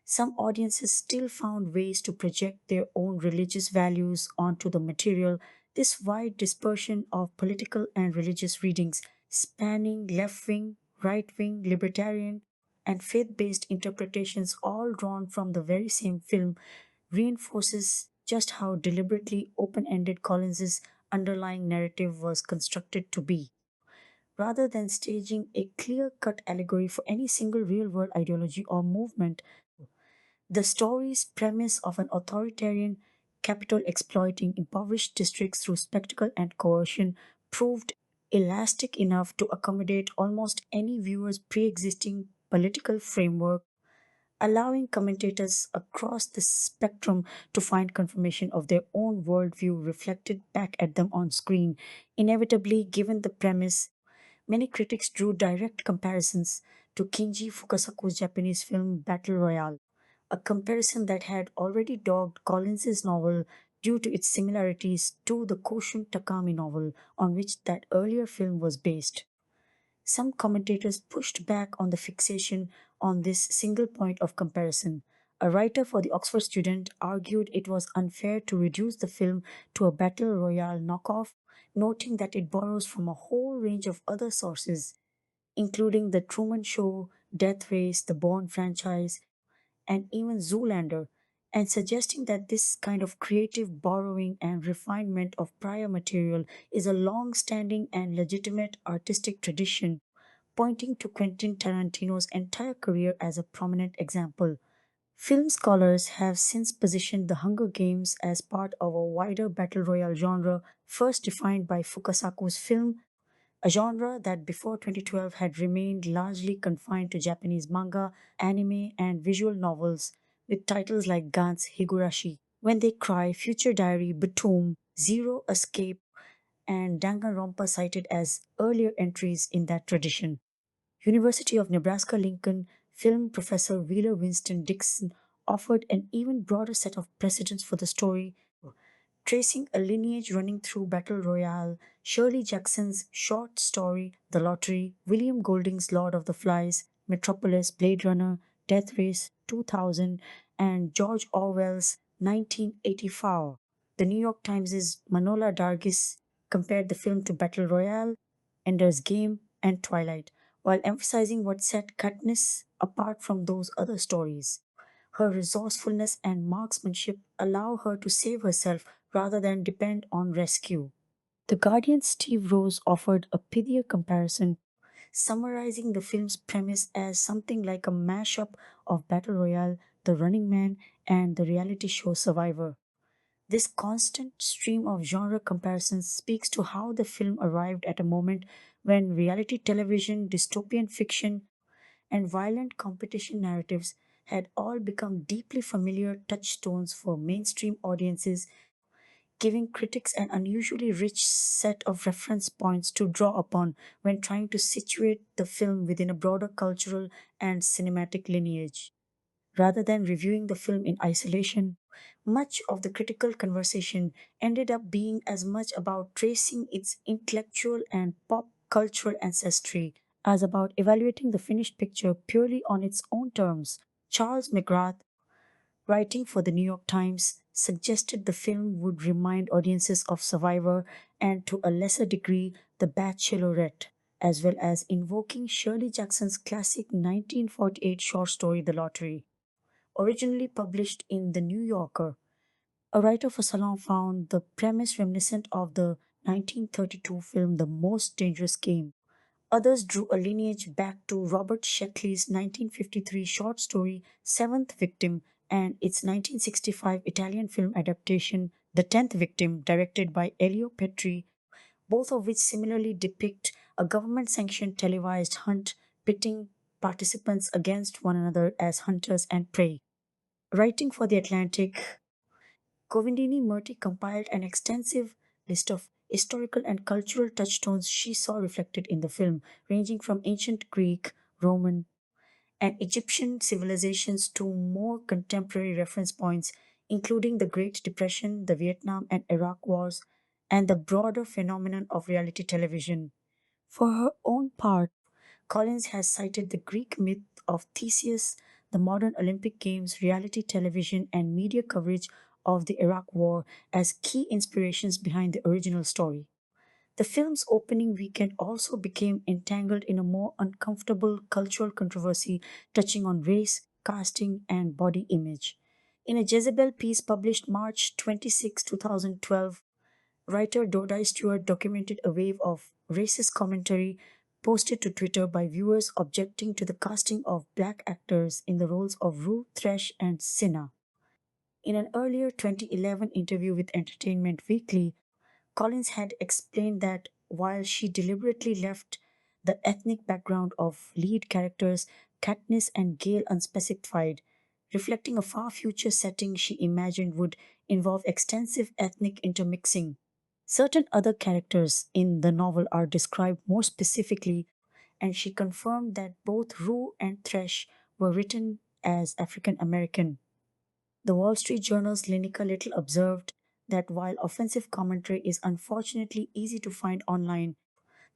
Speaker 7: some audiences still found ways to project their own religious values onto the material. This wide dispersion of political and religious readings, spanning left wing, right wing, libertarian, and faith based interpretations, all drawn from the very same film, reinforces just how deliberately open ended Collins's underlying narrative was constructed to be. Rather than staging a clear cut allegory for any single real world ideology or movement, the story's premise of an authoritarian capital exploiting impoverished districts through spectacle and coercion proved elastic enough to accommodate almost any viewer's pre existing political framework, allowing commentators across the spectrum to find confirmation of their own worldview reflected back at them on screen. Inevitably, given the premise, many critics drew direct comparisons to Kinji Fukasaku's Japanese film Battle Royale, a comparison that had already dogged Collins's novel due to its similarities to the Koshun Takami novel on which that earlier film was based. Some commentators pushed back on the fixation on this single point of comparison. A writer for the Oxford Student argued it was unfair to reduce the film to a battle royale knockoff, noting that it borrows from a whole range of other sources, including The Truman Show, Death Race, the Bourne franchise, and even Zoolander, and suggesting that this kind of creative borrowing and refinement of prior material is a long standing and legitimate artistic tradition, pointing to Quentin Tarantino's entire career as a prominent example. Film scholars have since positioned the Hunger Games as part of a wider battle royale genre, first defined by Fukasaku's film, a genre that before 2012 had remained largely confined to Japanese manga, anime, and visual novels, with titles like Gantz Higurashi, When They Cry, Future Diary, Batum, Zero Escape, and Danganronpa cited as earlier entries in that tradition. University of Nebraska Lincoln film professor Wheeler Winston Dixon offered an even broader set of precedents for the story, tracing a lineage running through Battle Royale, Shirley Jackson's short story The Lottery, William Golding's Lord of the Flies, Metropolis, Blade Runner, Death Race 2000, and George Orwell's 1984. The New York Times' Manola Dargis compared the film to Battle Royale, Ender's Game, and Twilight, while emphasizing what set Katniss apart from those other stories. Her resourcefulness and marksmanship allow her to save herself rather than depend on rescue. The Guardian's Steve Rose offered a pithier comparison, summarizing the film's premise as something like a mashup of Battle Royale, The Running Man, and the reality show Survivor. This constant stream of genre comparisons speaks to how the film arrived at a moment when reality television, dystopian fiction, and violent competition narratives had all become deeply familiar touchstones for mainstream audiences, giving critics an unusually rich set of reference points to draw upon when trying to situate the film within a broader cultural and cinematic lineage. Rather than reviewing the film in isolation, much of the critical conversation ended up being as much about tracing its intellectual and pop cultural ancestry as about evaluating the finished picture purely on its own terms. Charles McGrath, writing for the New York Times, suggested the film would remind audiences of Survivor and, to a lesser degree, The Bachelorette, as well as invoking Shirley Jackson's classic 1948 short story, The Lottery. Originally published in The New Yorker, a writer for Salon found the premise reminiscent of the 1932 film The Most Dangerous Game. Others drew a lineage back to Robert Sheckley's 1953 short story Seventh Victim and its 1965 Italian film adaptation The Tenth Victim, directed by Elio Petri, both of which similarly depict a government sanctioned televised hunt pitting participants against one another as hunters and prey. Writing for The Atlantic, Govindini Murty compiled an extensive list of historical and cultural touchstones she saw reflected in the film, ranging from ancient Greek, Roman, and Egyptian civilizations to more contemporary reference points, including the Great Depression, the Vietnam and Iraq Wars, and the broader phenomenon of reality television. For her own part, Collins has cited the Greek myth of Theseus, the modern Olympic Games, reality television, and media coverage of the Iraq War as key inspirations behind the original story. The film's opening weekend also became entangled in a more uncomfortable cultural controversy touching on race, casting, and body image. In a Jezebel piece published March 26, 2012, writer Dodai Stewart documented a wave of racist commentary posted to Twitter by viewers objecting to the casting of black actors in the roles of Rue, Thresh, and Cinna. In an earlier 2011 interview with Entertainment Weekly, Collins had explained that while she deliberately left the ethnic background of lead characters Katniss and Gale unspecified, reflecting a far future setting she imagined would involve extensive ethnic intermixing. Certain other characters in the novel are described more specifically, and she confirmed that both Rue and Thresh were written as African American. The Wall Street Journal's Linica Little observed that while offensive commentary is unfortunately easy to find online,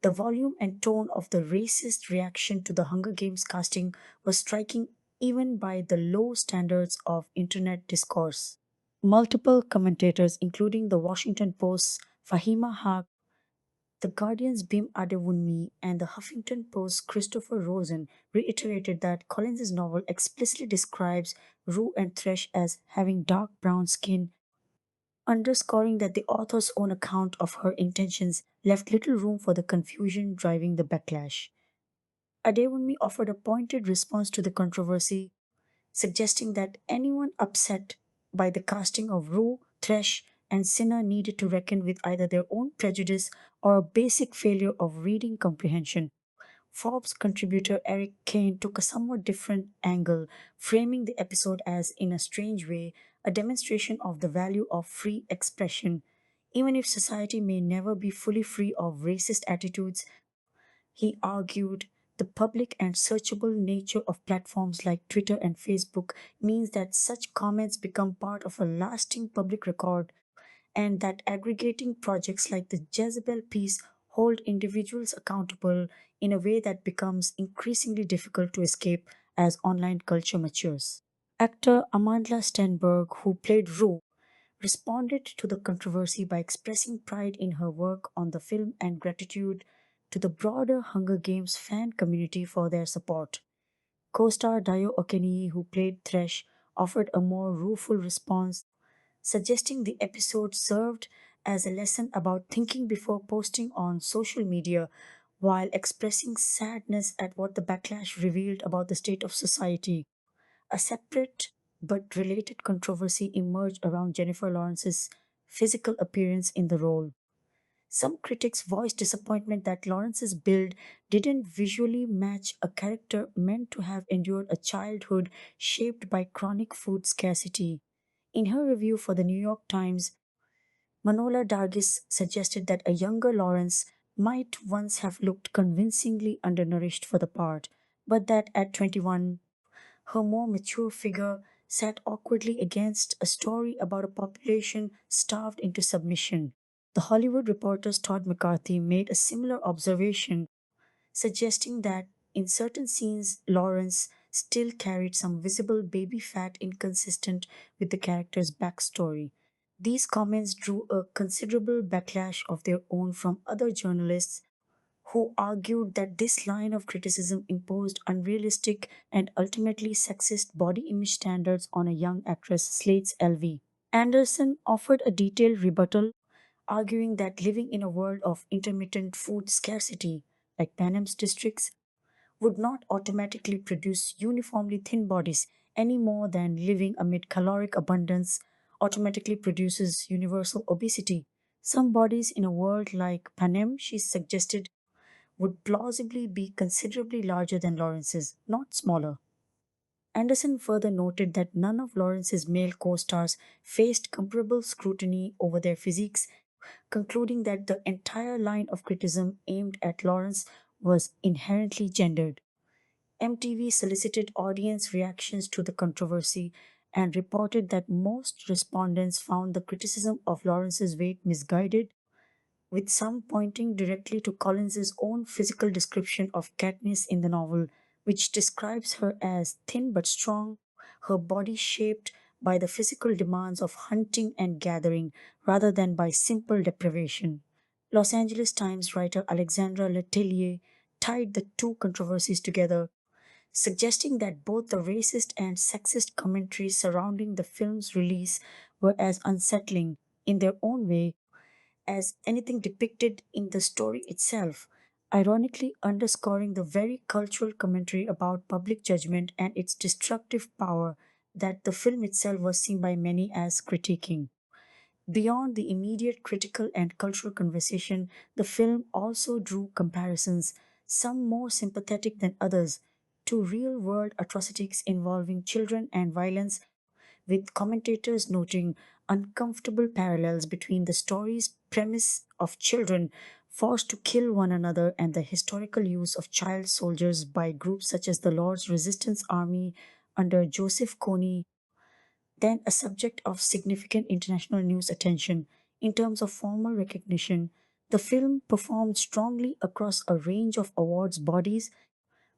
Speaker 7: the volume and tone of the racist reaction to the Hunger Games casting was striking even by the low standards of internet discourse. Multiple commentators, including the Washington Post's Fahima Haq, the Guardian's Bim Adewunmi, and the Huffington Post's Christopher Rosen, reiterated that Collins's novel explicitly describes Rue and Thresh as having dark brown skin, underscoring that the author's own account of her intentions left little room for the confusion driving the backlash. Adewunmi offered a pointed response to the controversy, suggesting that anyone upset by the casting of Rue, Thresh, and Cinna needed to reckon with either their own prejudice or a basic failure of reading comprehension. Forbes contributor Eric Kane took a somewhat different angle, framing the episode as, in a strange way, a demonstration of the value of free expression. Even if society may never be fully free of racist attitudes, he argued the public and searchable nature of platforms like Twitter and Facebook means that such comments become part of a lasting public record and that aggregating projects like the Jezebel piece hold individuals accountable in a way that becomes increasingly difficult to escape as online culture matures. Actor Amandla Stenberg, who played Rue, responded to the controversy by expressing pride in her work on the film and gratitude to the broader Hunger Games fan community for their support. Co star Dio Okeniyi, who played Thresh, offered a more rueful response, suggesting the episode served as a lesson about thinking before posting on social media while expressing sadness at what the backlash revealed about the state of society. A separate but related controversy emerged around Jennifer Lawrence's physical appearance in the role. Some critics voiced disappointment that Lawrence's build didn't visually match a character meant to have endured a childhood shaped by chronic food scarcity. In her review for the New York Times, Manola Dargis suggested that a younger Lawrence might once have looked convincingly undernourished for the part, but that at 21, her more mature figure sat awkwardly against a story about a population starved into submission. The Hollywood Reporter's Todd McCarthy made a similar observation, suggesting that in certain scenes, Lawrence still carried some visible baby fat inconsistent with the character's backstory. These comments drew a considerable backlash of their own from other journalists who argued that this line of criticism imposed unrealistic and ultimately sexist body image standards on a young actress, Slate's LV. Anderson offered a detailed rebuttal, arguing that living in a world of intermittent food scarcity, like Panem's districts, would not automatically produce uniformly thin bodies any more than living amid caloric abundance automatically produces universal obesity. Some bodies in a world like Panem, she suggested, would plausibly be considerably larger than Lawrence's, not smaller. Anderson further noted that none of Lawrence's male co stars faced comparable scrutiny over their physiques, concluding that the entire line of criticism aimed at Lawrence was inherently gendered. MTV solicited audience reactions to the controversy and reported that most respondents found the criticism of Lawrence's weight misguided, with some pointing directly to Collins's own physical description of Katniss in the novel, which describes her as thin but strong, her body shaped by the physical demands of hunting and gathering rather than by simple deprivation. Los Angeles Times writer Alexandra Letellier tied the two controversies together, suggesting that both the racist and sexist commentaries surrounding the film's release were as unsettling in their own way as anything depicted in the story itself, ironically underscoring the very cultural commentary about public judgment and its destructive power that the film itself was seen by many as critiquing. Beyond the immediate critical and cultural conversation, the film also drew comparisons, some more sympathetic than others, to real world atrocities involving children and violence, with commentators noting uncomfortable parallels between the story's premise of children forced to kill one another and the historical use of child soldiers by groups such as the Lord's Resistance Army under Joseph Kony, then a subject of significant international news attention. In terms of formal recognition, the film performed strongly across a range of awards bodies,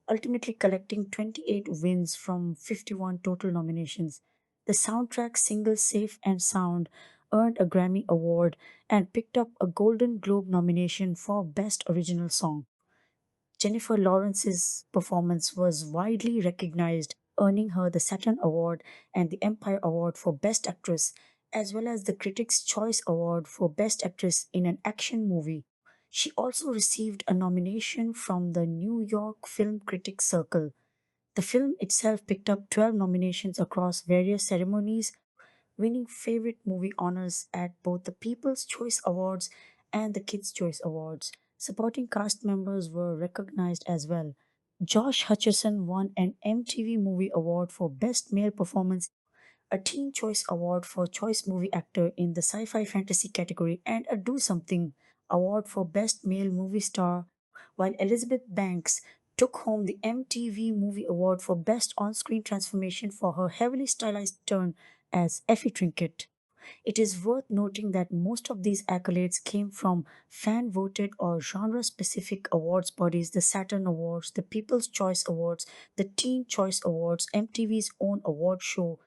Speaker 7: ultimately collecting 28 wins from 51 total nominations. The soundtrack single Safe and Sound earned a Grammy Award and picked up a Golden Globe nomination for Best Original Song. Jennifer Lawrence's performance was widely recognized, earning her the Saturn Award and the Empire Award for Best Actress, as well as the Critics' Choice Award for Best Actress in an Action Movie. She also received a nomination from the New York Film Critics Circle. The film itself picked up 12 nominations across various ceremonies, winning favorite movie honors at both the People's Choice Awards and the Kids' Choice Awards. Supporting cast members were recognized as well. Josh Hutcherson won an MTV Movie Award for Best Male Performance, a Teen Choice Award for Choice Movie Actor in the Sci Fi Fantasy category, and a Do Something Award for Best Male Movie Star, while Elizabeth Banks took home the MTV Movie Award for Best On Screen Transformation for her heavily stylized turn as Effie Trinket. It is worth noting that most of these accolades came from fan voted or genre specific awards bodies: the Saturn Awards, the People's Choice Awards, the Teen Choice Awards, MTV's own award show,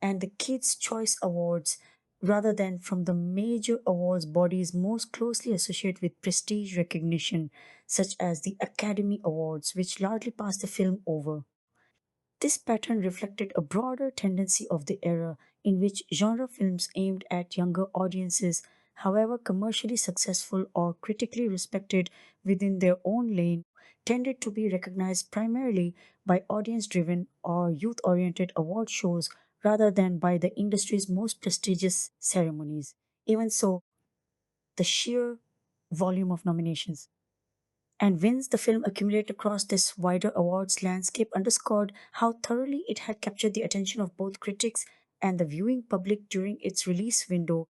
Speaker 7: and the Kids' Choice Awards, rather than from the major awards bodies most closely associated with prestige recognition, such as the Academy Awards, which largely passed the film over. This pattern reflected a broader tendency of the era in which genre films aimed at younger audiences, however commercially successful or critically respected within their own lane, tended to be recognized primarily by audience driven or youth oriented award shows rather than by the industry's most prestigious ceremonies. Even so, the sheer volume of nominations and wins the film accumulated across this wider awards landscape underscored how thoroughly it had captured the attention of both critics and the viewing public during its release window,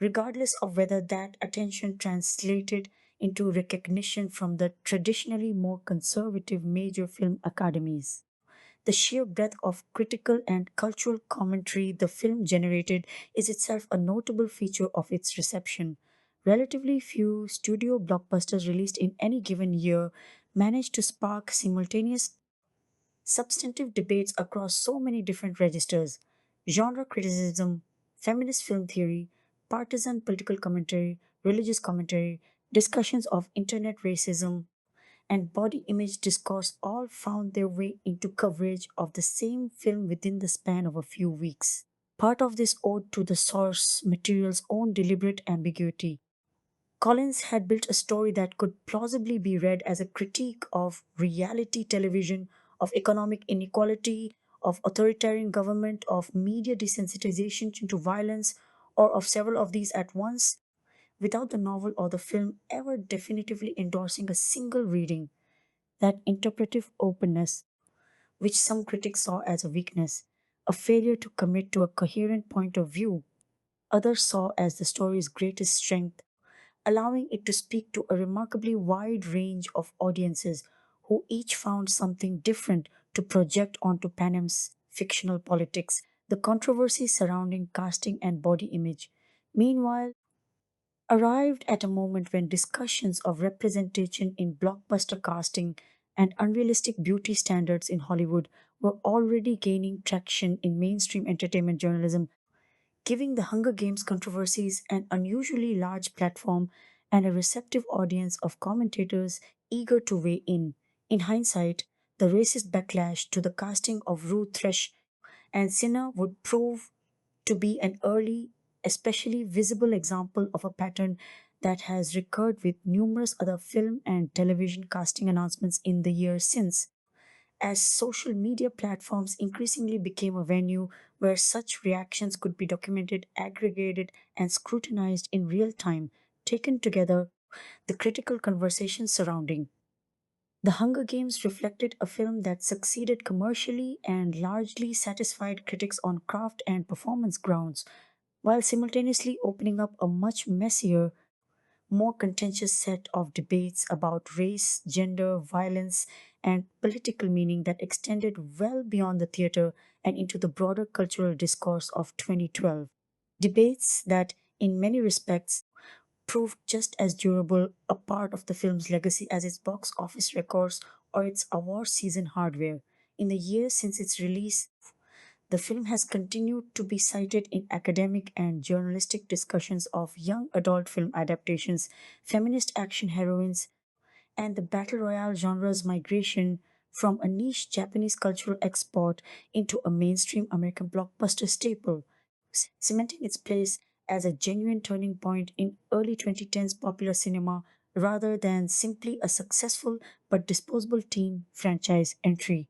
Speaker 7: regardless of whether that attention translated into recognition from the traditionally more conservative major film academies. The sheer breadth of critical and cultural commentary the film generated is itself a notable feature of its reception. Relatively few studio blockbusters released in any given year managed to spark simultaneous substantive debates across so many different registers: genre criticism, feminist film theory, partisan political commentary, religious commentary, discussions of internet racism, and body image discourse all found their way into coverage of the same film within the span of a few weeks. Part of this owed to the source material's own deliberate ambiguity. Collins had built a story that could plausibly be read as a critique of reality television, of economic inequality, of authoritarian government, of media desensitization to violence, or of several of these at once, without the novel or the film ever definitively endorsing a single reading. That interpretive openness, which some critics saw as a weakness, a failure to commit to a coherent point of view, others saw as the story's greatest strength, allowing it to speak to a remarkably wide range of audiences who each found something different to project onto Panem's fictional politics, the controversy surrounding casting and body image. Meanwhile, arrived at a moment when discussions of representation in blockbuster casting and unrealistic beauty standards in Hollywood were already gaining traction in mainstream entertainment journalism, giving the Hunger Games controversies an unusually large platform and a receptive audience of commentators eager to weigh in. In hindsight, the racist backlash to the casting of Ruth Thresh and Sinner would prove to be an early, especially visible example of a pattern that has recurred with numerous other film and television casting announcements in the years since. As social media platforms increasingly became a venue where such reactions could be documented, aggregated, and scrutinized in real time, taken together, the critical conversation surrounding The Hunger Games reflected a film that succeeded commercially and largely satisfied critics on craft and performance grounds, while simultaneously opening up a much messier, more contentious set of debates about race, gender, violence, and political meaning that extended well beyond the theater and into the broader cultural discourse of 2012. Debates that, in many respects, proved just as durable a part of the film's legacy as its box office records or its award season hardware. In the years since its release, the film has continued to be cited in academic and journalistic discussions of young adult film adaptations, feminist action heroines, and the battle royale genre's migration from a niche Japanese cultural export into a mainstream American blockbuster staple, cementing its place as a genuine turning point in early 2010s popular cinema rather than simply a successful but disposable teen franchise entry.